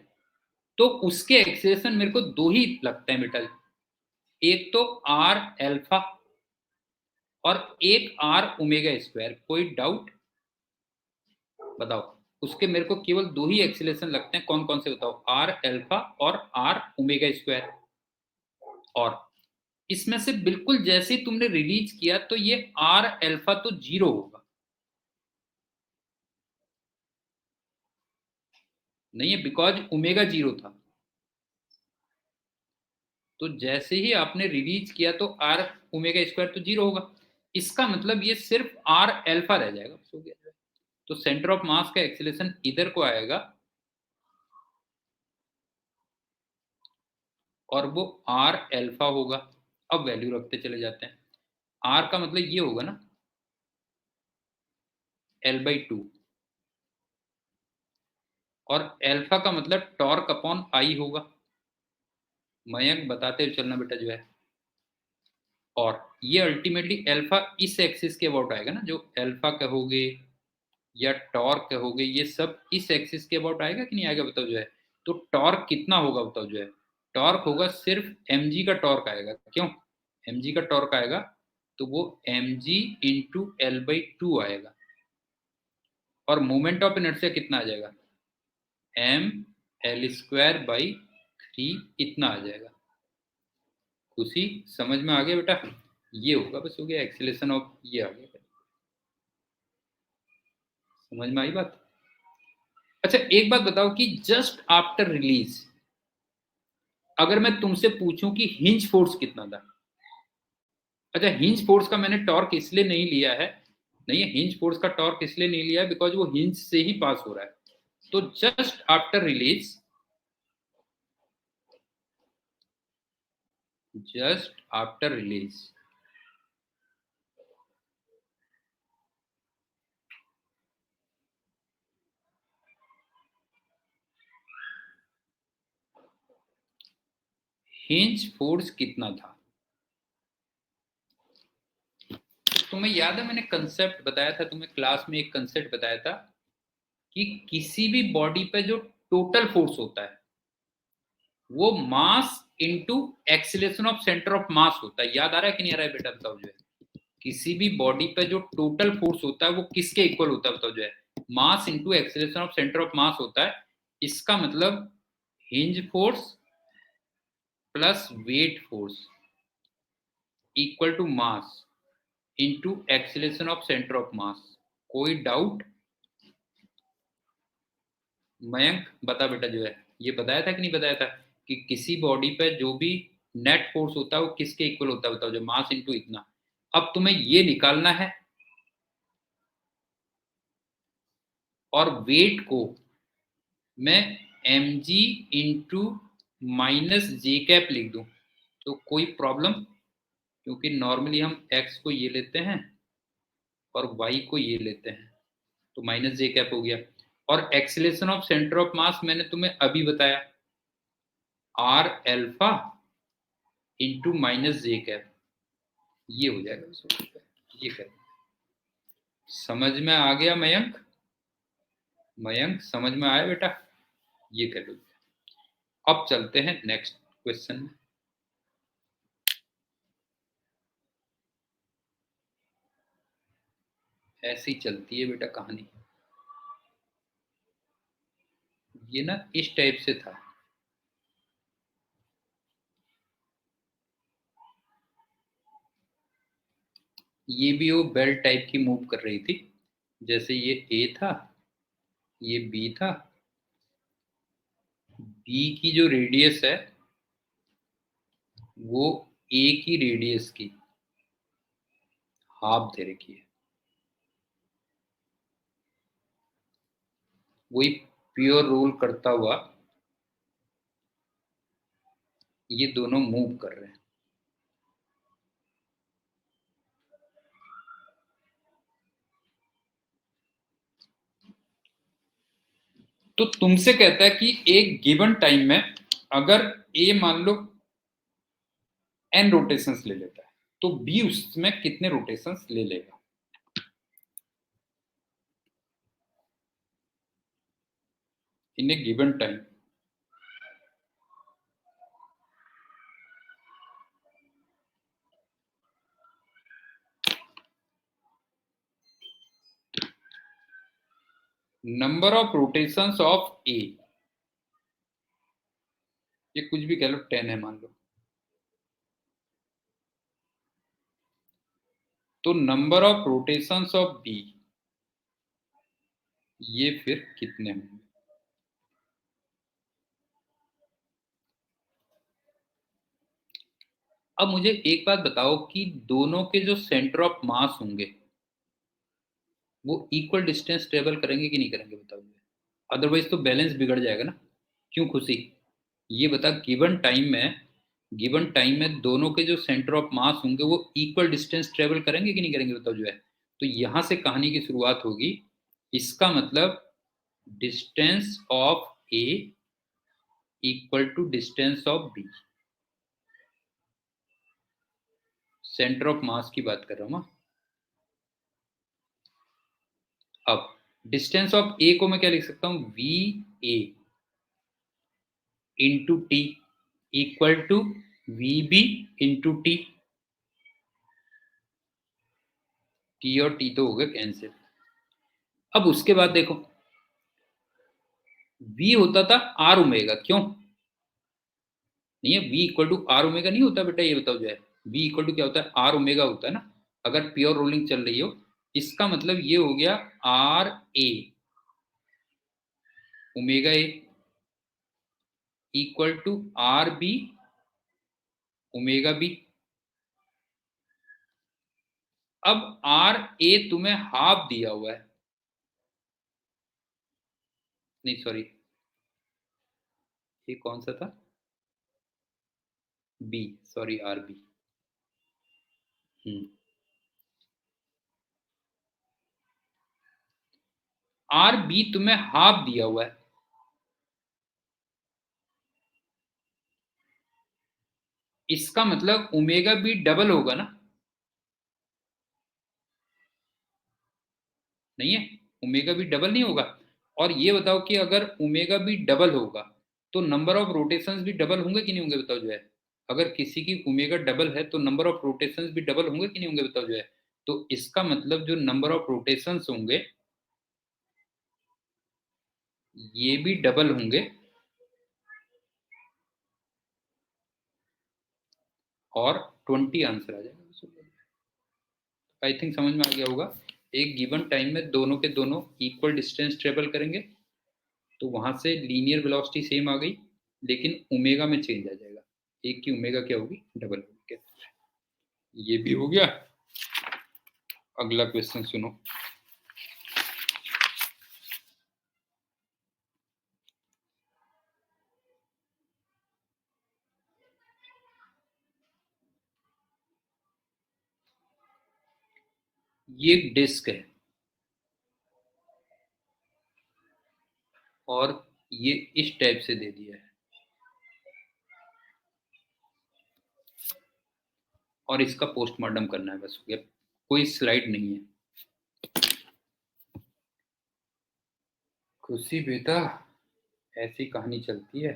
तो उसके एक्सेलेरेशन मेरे को दो ही लगते हैं बेटा, एक तो आर एल्फा और एक आर ओमेगा स्क्वायर। कोई डाउट? बताओ, उसके मेरे को केवल दो ही एक्सीलरेशन लगते हैं, कौन कौन से बताओ, आर एल्फा और आर ओमेगा स्क्वायर। और इसमें से बिल्कुल जैसे ही तुमने रिलीज किया तो ये आर एल्फा तो 0 होगा, नहीं है, बिकॉज ओमेगा 0 था। तो जैसे ही आपने रिलीज किया तो आर ओमेगा स्क्वायर तो 0 होगा। इसका मतलब ये सिर्फ आर एल्फा रह जाएगा, हो गया। तो सेंटर ऑफ मास का एक्सीलरेशन इधर को आएगा और वो आर एल्फा होगा। अब वैल्यू रखते चले जाते हैं। आर का मतलब ये होगा ना L/2, और एल्फा का मतलब टॉर्क अपॉन आई होगा। मयंक बताते हुए चलना बेटा, जो है और ये अल्टीमेटली एल्फा इस एक्सिस के अबाउट आएगा ना, जो एल्फा कहोगे या टॉर्क कहोगे, ये सब इस एक्सिस के अबाउट आएगा कि नहीं आएगा, बताओ जो है। तो टॉर्क कितना होगा बताओ, जो है टॉर्क होगा सिर्फ mg का टॉर्क आएगा। क्यों? mg का टॉर्क आएगा तो वो mg इंटू L/2 आएगा। और मोमेंट ऑफ इनर्शिया कितना आ जाएगा, m L²/3 इतना आ जाएगा। खुशी समझ में आ गया बेटा? ये होगा, बस हो गया एक्सीलरेशन ऑफ, ये आ गया, समझ में आई बात? अच्छा एक बात बताओ कि जस्ट आफ्टर रिलीज अगर मैं तुमसे पूछूं कि हिंज फोर्स कितना था। अच्छा हिंज फोर्स का मैंने टॉर्क इसलिए नहीं लिया है, नहीं है, हिंज फोर्स का टॉर्क इसलिए नहीं लिया है बिकॉज वो हिंज से ही पास हो रहा है। तो just after release just after release. Hinge force कितना था? तुम्हें याद है मैंने कंसेप्ट बताया था, तुम्हें क्लास में एक कंसेप्ट बताया था कि किसी भी बॉडी पे जो टोटल फोर्स होता है वो मास into acceleration of centre of mass होता है। याद आ रहा है कि नहीं आ रहा है बेटा? बताओ जो है, किसी भी बॉडी पे जो टोटल फोर्स होता है वो किसके इक्वल होता है? बताओ जो है, mass into acceleration of centre of mass होता है। इसका मतलब hinge force plus weight force equal to mass into acceleration of centre of mass. कोई डाउट? मयंक बता बेटा जो है, ये बताया था कि नहीं बताया था कि किसी बॉडी पे जो भी नेट फोर्स होता है वो किसके इक्वल होता है? बताओ जो, मास इनटू इतना। अब तुम्हें ये निकालना है और वेट को मैं mg इंटू माइनस जे कैप लिख दूं तो कोई प्रॉब्लम? क्योंकि नॉर्मली हम x को ये लेते हैं और y को ये लेते हैं, तो माइनस जे कैप हो गया। और एक्सीलरेशन ऑफ सेंटर ऑफ मास मैंने तुम्हें अभी बताया, are alpha into minus J cap, ये हो जाएगा। ये कर, समझ में आ गया मयंक? मयंक समझ में आया बेटा? ये कर लो। अब चलते हैं नेक्स्ट क्वेश्चन में। ऐसी चलती है बेटा कहानी। ये ना इस टाइप से था। ये भी वो बेल्ट टाइप की मूव कर रही थी। जैसे ये ए था, ये बी था, बी की जो रेडियस है वो ए की रेडियस की हाफ दे रखी है। वही प्योर रोल करता हुआ ये दोनों मूव कर रहे हैं। तो तुमसे कहता है कि एक गिवन टाइम में अगर ए मान लो एन रोटेशंस ले लेता है तो बी उसमें कितने रोटेशंस ले लेगा? In a given time. Number of rotations of a, ये कुछ भी कह लो, 10 है मान लो, तो number of rotations of B ये फिर कितने होंगे? अब मुझे एक बात बताओ कि दोनों के जो सेंटर ऑफ मास होंगे वो इक्वल डिस्टेंस ट्रेवल करेंगे कि नहीं करेंगे? बताओ। अदरवाइज तो बैलेंस बिगड़ जाएगा ना। क्यों खुशी? ये बता, गिवन टाइम में दोनों के जो सेंटर ऑफ मास होंगे वो इक्वल डिस्टेंस ट्रेवल करेंगे कि नहीं करेंगे? बताओ जो है, तो यहां से कहानी की शुरुआत होगी। इसका मतलब distance of A equal to distance of B. Centre of mass की बात कर रहा हूं। अब डिस्टेंस ऑफ ए को मैं क्या लिख सकता हूं? V A into t equal to v B into t. T और टी तो हो गए कैंसिल। अब उसके बाद देखो, वी होता था आर ओमेगा, क्यों नहीं है? V equal to r omega नहीं होता बेटा? ये बताओ जो है, वी इक्वल टू क्या होता है? आर ओमेगा होता है ना, अगर प्योर रोलिंग चल रही हो। इसका मतलब ये हो गया r A omega A equal to r B omega B. अब आर ए तुम्हें हाफ दिया हुआ है, नहीं सॉरी, ये कौन सा था? B, sorry r B. R B तुम्हें हाफ दिया हुआ है, इसका मतलब ओमेगा बी डबल होगा ना, नहीं है? ओमेगा बी डबल नहीं होगा। और ये बताओ कि अगर ओमेगा बी डबल होगा तो नंबर ऑफ रोटेशंस भी डबल होंगे कि नहीं होंगे, बताओ जो है। अगर किसी की ओमेगा डबल है तो नंबर ऑफ रोटेशंस भी डबल होंगे कि नहीं होंगे, बताओ जो है। तो इसका मतलब जो नंबर ऑफ रोटेशंस होंगे ये भी डबल होंगे, और 20 आंसर आ जाएगा। आई थिंक समझ में आ गया होगा। एक गिवन टाइम में दोनों के दोनों इक्वल डिस्टेंस ट्रेवल करेंगे, तो वहां से लीनियर वेलोसिटी सेम आ गई, लेकिन ओमेगा में चेंज आ जाएगा। एक की ओमेगा क्या होगी, डबल होगी। ये भी हो गया। अगला क्वेश्चन सुनो। ये एक डिस्क है और ये इस टाइप से दे दिया है, और इसका पोस्टमार्टम करना है, बस हो गया। कोई स्लाइड नहीं है। खुशी बेटा, ऐसी कहानी चलती है,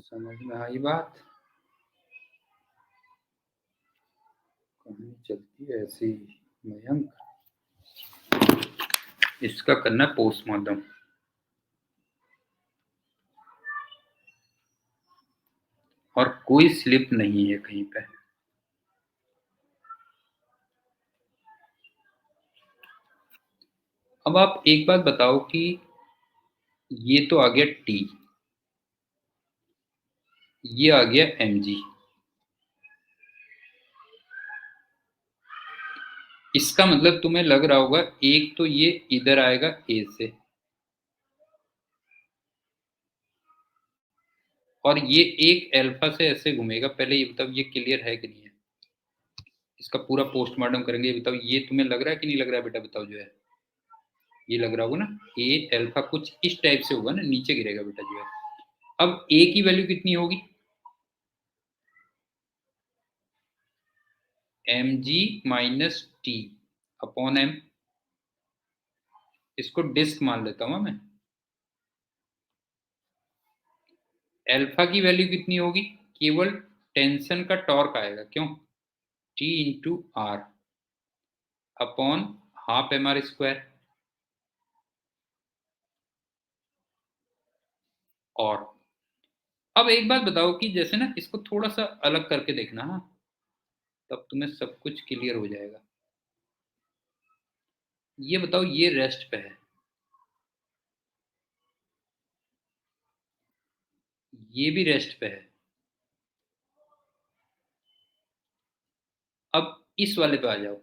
समझ में आई बात। कहानी चलती है ऐसी मयंक। इसका करना है पोस्टमार्टम, और कोई स्लिप नहीं है कहीं पे। अब आप एक बात बताओ कि ये तो आ गया टी, ये आ गया एम जी। इसका मतलब तुम्हें लग रहा होगा एक तो ये इधर आएगा ए से, और ये एक अल्फा से ऐसे घूमेगा। पहले ये बताओ ये क्लियर है कि नहीं है, इसका पूरा पोस्टमार्टम करेंगे। ये बताओ ये तुम्हें लग रहा है कि नहीं लग रहा है बेटा, बताओ जो है। ये लग रहा होगा ना, ए अल्फा कुछ इस टाइप से होगा ना, नीचे गिरेगा बेटा जो है। अब ए की वैल्यू कितनी होगी, m g minus T upon m. इसको डिस्क मान लेता हूं मैं। अल्फा की वैल्यू कितनी होगी, केवल टेंशन का टॉर्क आएगा, क्यों, T into r upon half m r square. और अब एक बात बताओ कि जैसे ना इसको थोड़ा सा अलग करके देखना, हाँ, तब तुम्हें सब कुछ क्लियर हो जाएगा। ये बताओ ये रेस्ट पे है, ये भी रेस्ट पे है। अब इस वाले पे आ जाओ,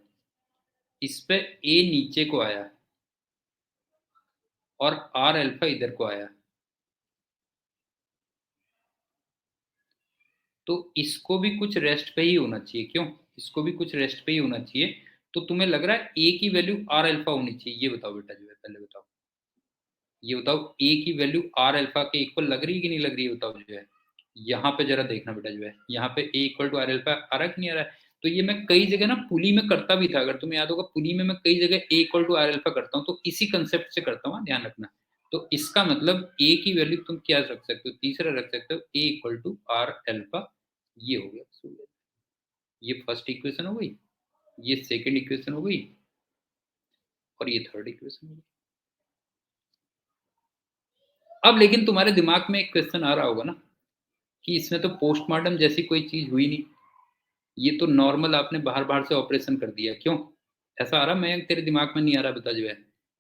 इस पे ए नीचे को आया और आर अल्फा इधर को आया, तो इसको भी कुछ रेस्ट पे ही होना चाहिए, क्यों, इसको भी कुछ रेस्ट पे ही होना चाहिए। तो तुम्हें लग रहा है ए की वैल्यू आर अल्फा होनी चाहिए, ये बताओ बेटा जो है, पहले बताओ। ये बताओ ए की वैल्यू आर अल्फा के इक्वल लग रही है कि नहीं लग रही है, बताओ जो है। यहाँ पे जरा देखना बेटा जो है, यहाँ पे ए इक्वल टू आर अल्फा आ रहा है कि नहीं आ रहा है। तो ये मैं कई जगह ना पुली में करता भी था, अगर तुम्हें याद होगा, पुली में मैं कई जगह ए इक्वल टू आर अल्फा करता हूँ, तो इसी कंसेप्ट से करता हूँ, ध्यान रखना। तो इसका मतलब ए की वैल्यू तुम क्या रख सकते हो, तीसरा रख सकते हो, ए इक्वल टू आर अल्फा। ये हो गया, ये फर्स्ट इक्वेशन हो गई, ये सेकंड इक्वेशन हो गई, और ये थर्ड इक्वेशन हो गई। अब लेकिन तुम्हारे दिमाग में एक क्वेश्चन आ रहा होगा ना कि इसमें तो पोस्टमार्टम जैसी कोई चीज हुई नहीं, ये तो नॉर्मल आपने बाहर बाहर से ऑपरेशन कर दिया, क्यों, ऐसा आ रहा, मैं तेरे दिमाग में नहीं आ रहा, बता जो है।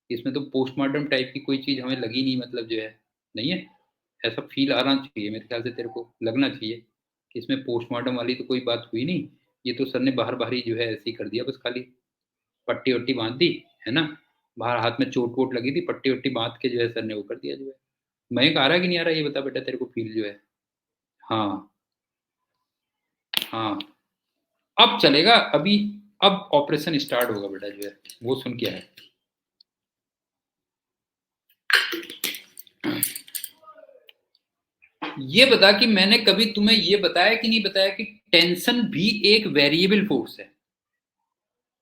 इसमें तो पोस्टमार्टम टाइप की कोई चीज हमें लगी नहीं, मतलब जो है, नहीं है। ऐसा फील आना चाहिए मेरे ख्याल से, तेरे को लगना चाहिए कि इसमें पोस्टमार्टम वाली तो कोई बात हुई नहीं। ये तो सर ने बाहर बाहर ही जो है ऐसे ही कर दिया, बस खाली पट्टी वट्टी बांध दी, है ना। बाहर हाथ में चोट वोट लगी थी, पट्टी वट्टी बांध के जो है सर ने वो कर दिया जो है। मयंक आ रहा है कि नहीं आ रहा, ये बता बेटा तेरे को फील जो है। हाँ, हाँ अब चलेगा, अभी अब ऑपरेशन स्टार्ट होगा बेटा जो है वो सुन के आए। ये बता कि मैंने कभी तुम्हें ये बताया कि नहीं बताया कि टेंशन भी एक वेरिएबल फोर्स है।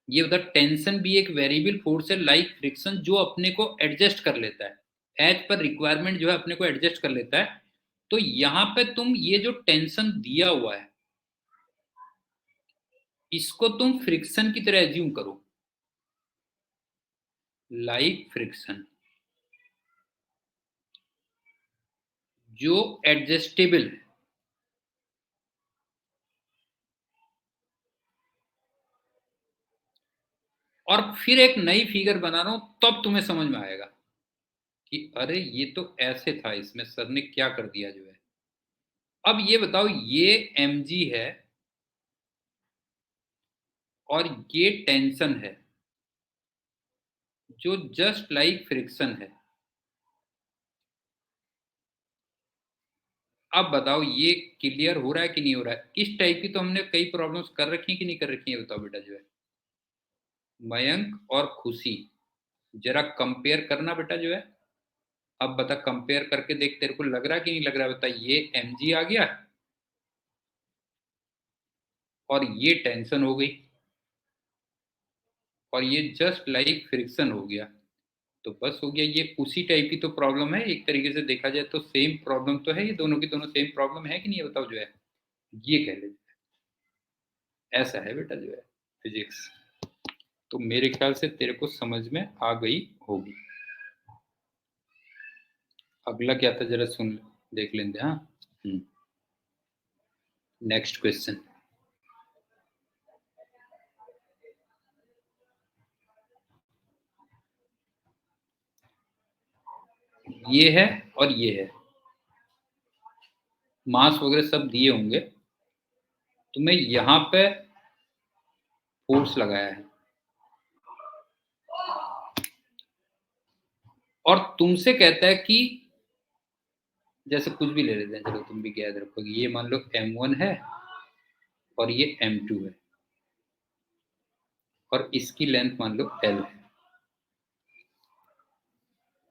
ये बता, टेंशन भी एक वेरिएबल फोर्स है लाइक फ्रिक्शन, जो अपने को एडजस्ट कर लेता है एज पर रिक्वायरमेंट, जो है अपने को एडजस्ट कर लेता है। तो यहां पे तुम ये जो टेंशन दिया हुआ है इसको तुम फ्रिक्शन की तरह एज्यूम करो, लाइक फ्रिक्शन जो एडजस्टेबल है। और फिर एक नई फिगर बना रहा हूं, तब तुम्हें समझ में आएगा कि अरे ये तो ऐसे था, इसमें सर ने क्या कर दिया जो है। अब ये बताओ, ये mg है और ये टेंशन है जो जस्ट लाइक फ्रिक्शन है। अब बताओ ये क्लियर हो रहा है कि नहीं हो रहा है? इस टाइप की तो हमने कई प्रॉब्लम्स कर रखी है कि नहीं कर रखी है, बताओ बेटा जो है। मयंक और खुशी, जरा कंपेयर करना बेटा जो है। अब बता, कंपेयर करके देख, तेरे को लग रहा है कि नहीं लग रहा है? बता, ये mg आ गया और ये टेंशन हो गई और ये जस्ट लाइक फ्रिक्शन हो गया। तो बस हो गया, ये उसी टाइप की तो प्रॉब्लम है, एक तरीके से देखा जाए तो सेम प्रॉब्लम तो है, ये दोनों की दोनों सेम प्रॉब्लम है कि नहीं, बताओ जो है। ये कह ले, ऐसा है बेटा जो है फिजिक्स। तो मेरे ख्याल से तेरे को समझ में आ गई होगी। अगला क्या था जरा सुन, देख लेंगे। हाँ, नेक्स्ट क्वेश्चन। ये है और ये है, मास वगैरह सब दिए होंगे, तुम्हें यहां पे फोर्स लगाया है और तुमसे कहता है कि जैसे कुछ भी ले लेते हैं, चलो तुम भी याद रखोगे, ये मान लो m1 है और ये m2 है और इसकी लेंथ मान लो l है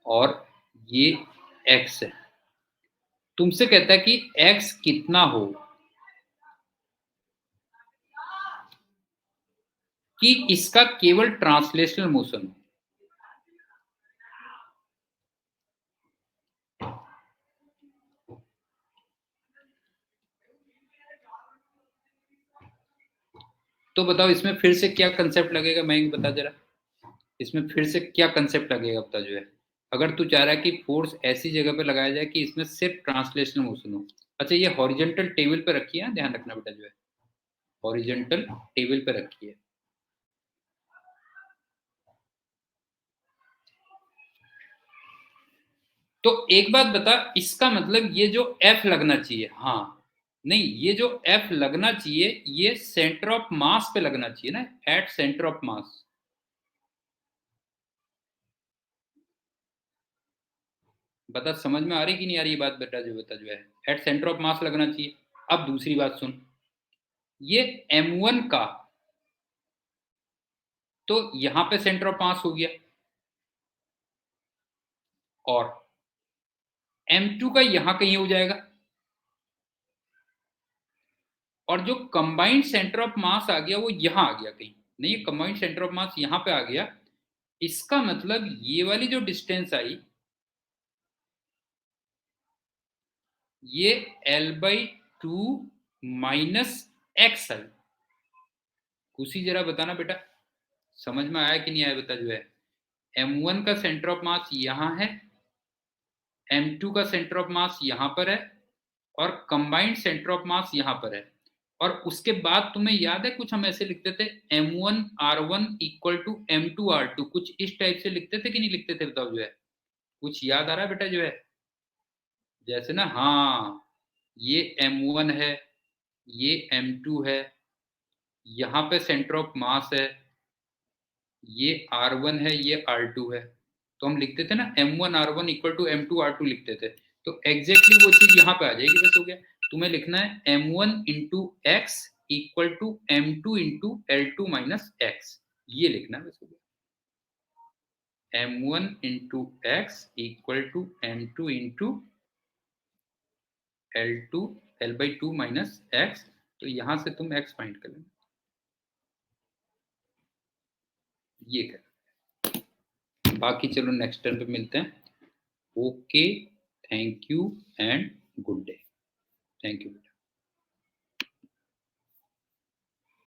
और ये x है। तुमसे कहता है कि x कितना हो कि इसका केवल ट्रांसलेशनल मोशन हो। तो बताओ इसमें फिर से क्या कंसेप्ट लगेगा, मैं बता जरा, इसमें फिर से क्या कंसेप्ट लगेगा बता जो है। अगर तू चाह रहा है कि फोर्स ऐसी जगह पे लगाया जाए कि इसमें सिर्फ ट्रांसलेशनल मोशन हो। अच्छा, ये हॉरिजेंटल टेबल पे रखी है, ध्यान रखना बेटा जो है, हॉरिजेंटल टेबल पे रखी है। तो एक बात बता, इसका मतलब ये जो F लगना चाहिए, हाँ नहीं, ये जो F लगना चाहिए ये सेंटर ऑफ मास पे लगना चाहिए ना, एट सेंटर ऑफ मास। बता समझ में आ रही कि नहीं आ रही बात बेटा जो बता जो है, एट सेंटर ऑफ मास लगना चाहिए। अब दूसरी बात सुन, ये m1 का तो यहां पे सेंटर ऑफ मास हो गया और m2 का यहां कहीं हो जाएगा, और जो कंबाइंड सेंटर ऑफ मास आ गया वो यहां आ गया कहीं, नहीं कंबाइंड सेंटर ऑफ मास यहां पे आ गया। इसका मतलब ये वाली जो डिस्टेंस आई ये l/2 माइनस एक्स आई। उसी जरा बताना बेटा, समझ में आया कि नहीं आया बता जो है। m1 का सेंटर ऑफ मास यहां है, m2 का सेंटर ऑफ मास यहां पर है और कंबाइंड सेंटर ऑफ मास यहां पर है। और उसके बाद तुम्हें याद है कुछ हम ऐसे लिखते थे, m1r1 इक्वल टू m2r2, कुछ इस टाइप से लिखते थे कि नहीं लिखते थे, बताओ जो है। कुछ याद आ रहा है बेटा जो है, जैसे ना, हाँ ये m1 है, ये m2 है, यहाँ पे सेंटर ऑफ मास है, ये r1 है, ये r2 है। तो हम लिखते थे ना m1r1 इक्वल टू m2r2 लिखते थे। तो एग्जैक्टली वो चीज यहाँ पे आ जाएगी, बस हो गया। तुम्हें लिखना है m1 into x equal to m2 into L2 minus x, ये लिखना है बस। m1 into x equal to m2 into L2 L/2 minus x. तो यहां से तुम x फाइंड कर लेना, ये कर। बाकी चलो नेक्स्ट टर्म पे मिलते हैं। Okay, thank you and good day. Thank you.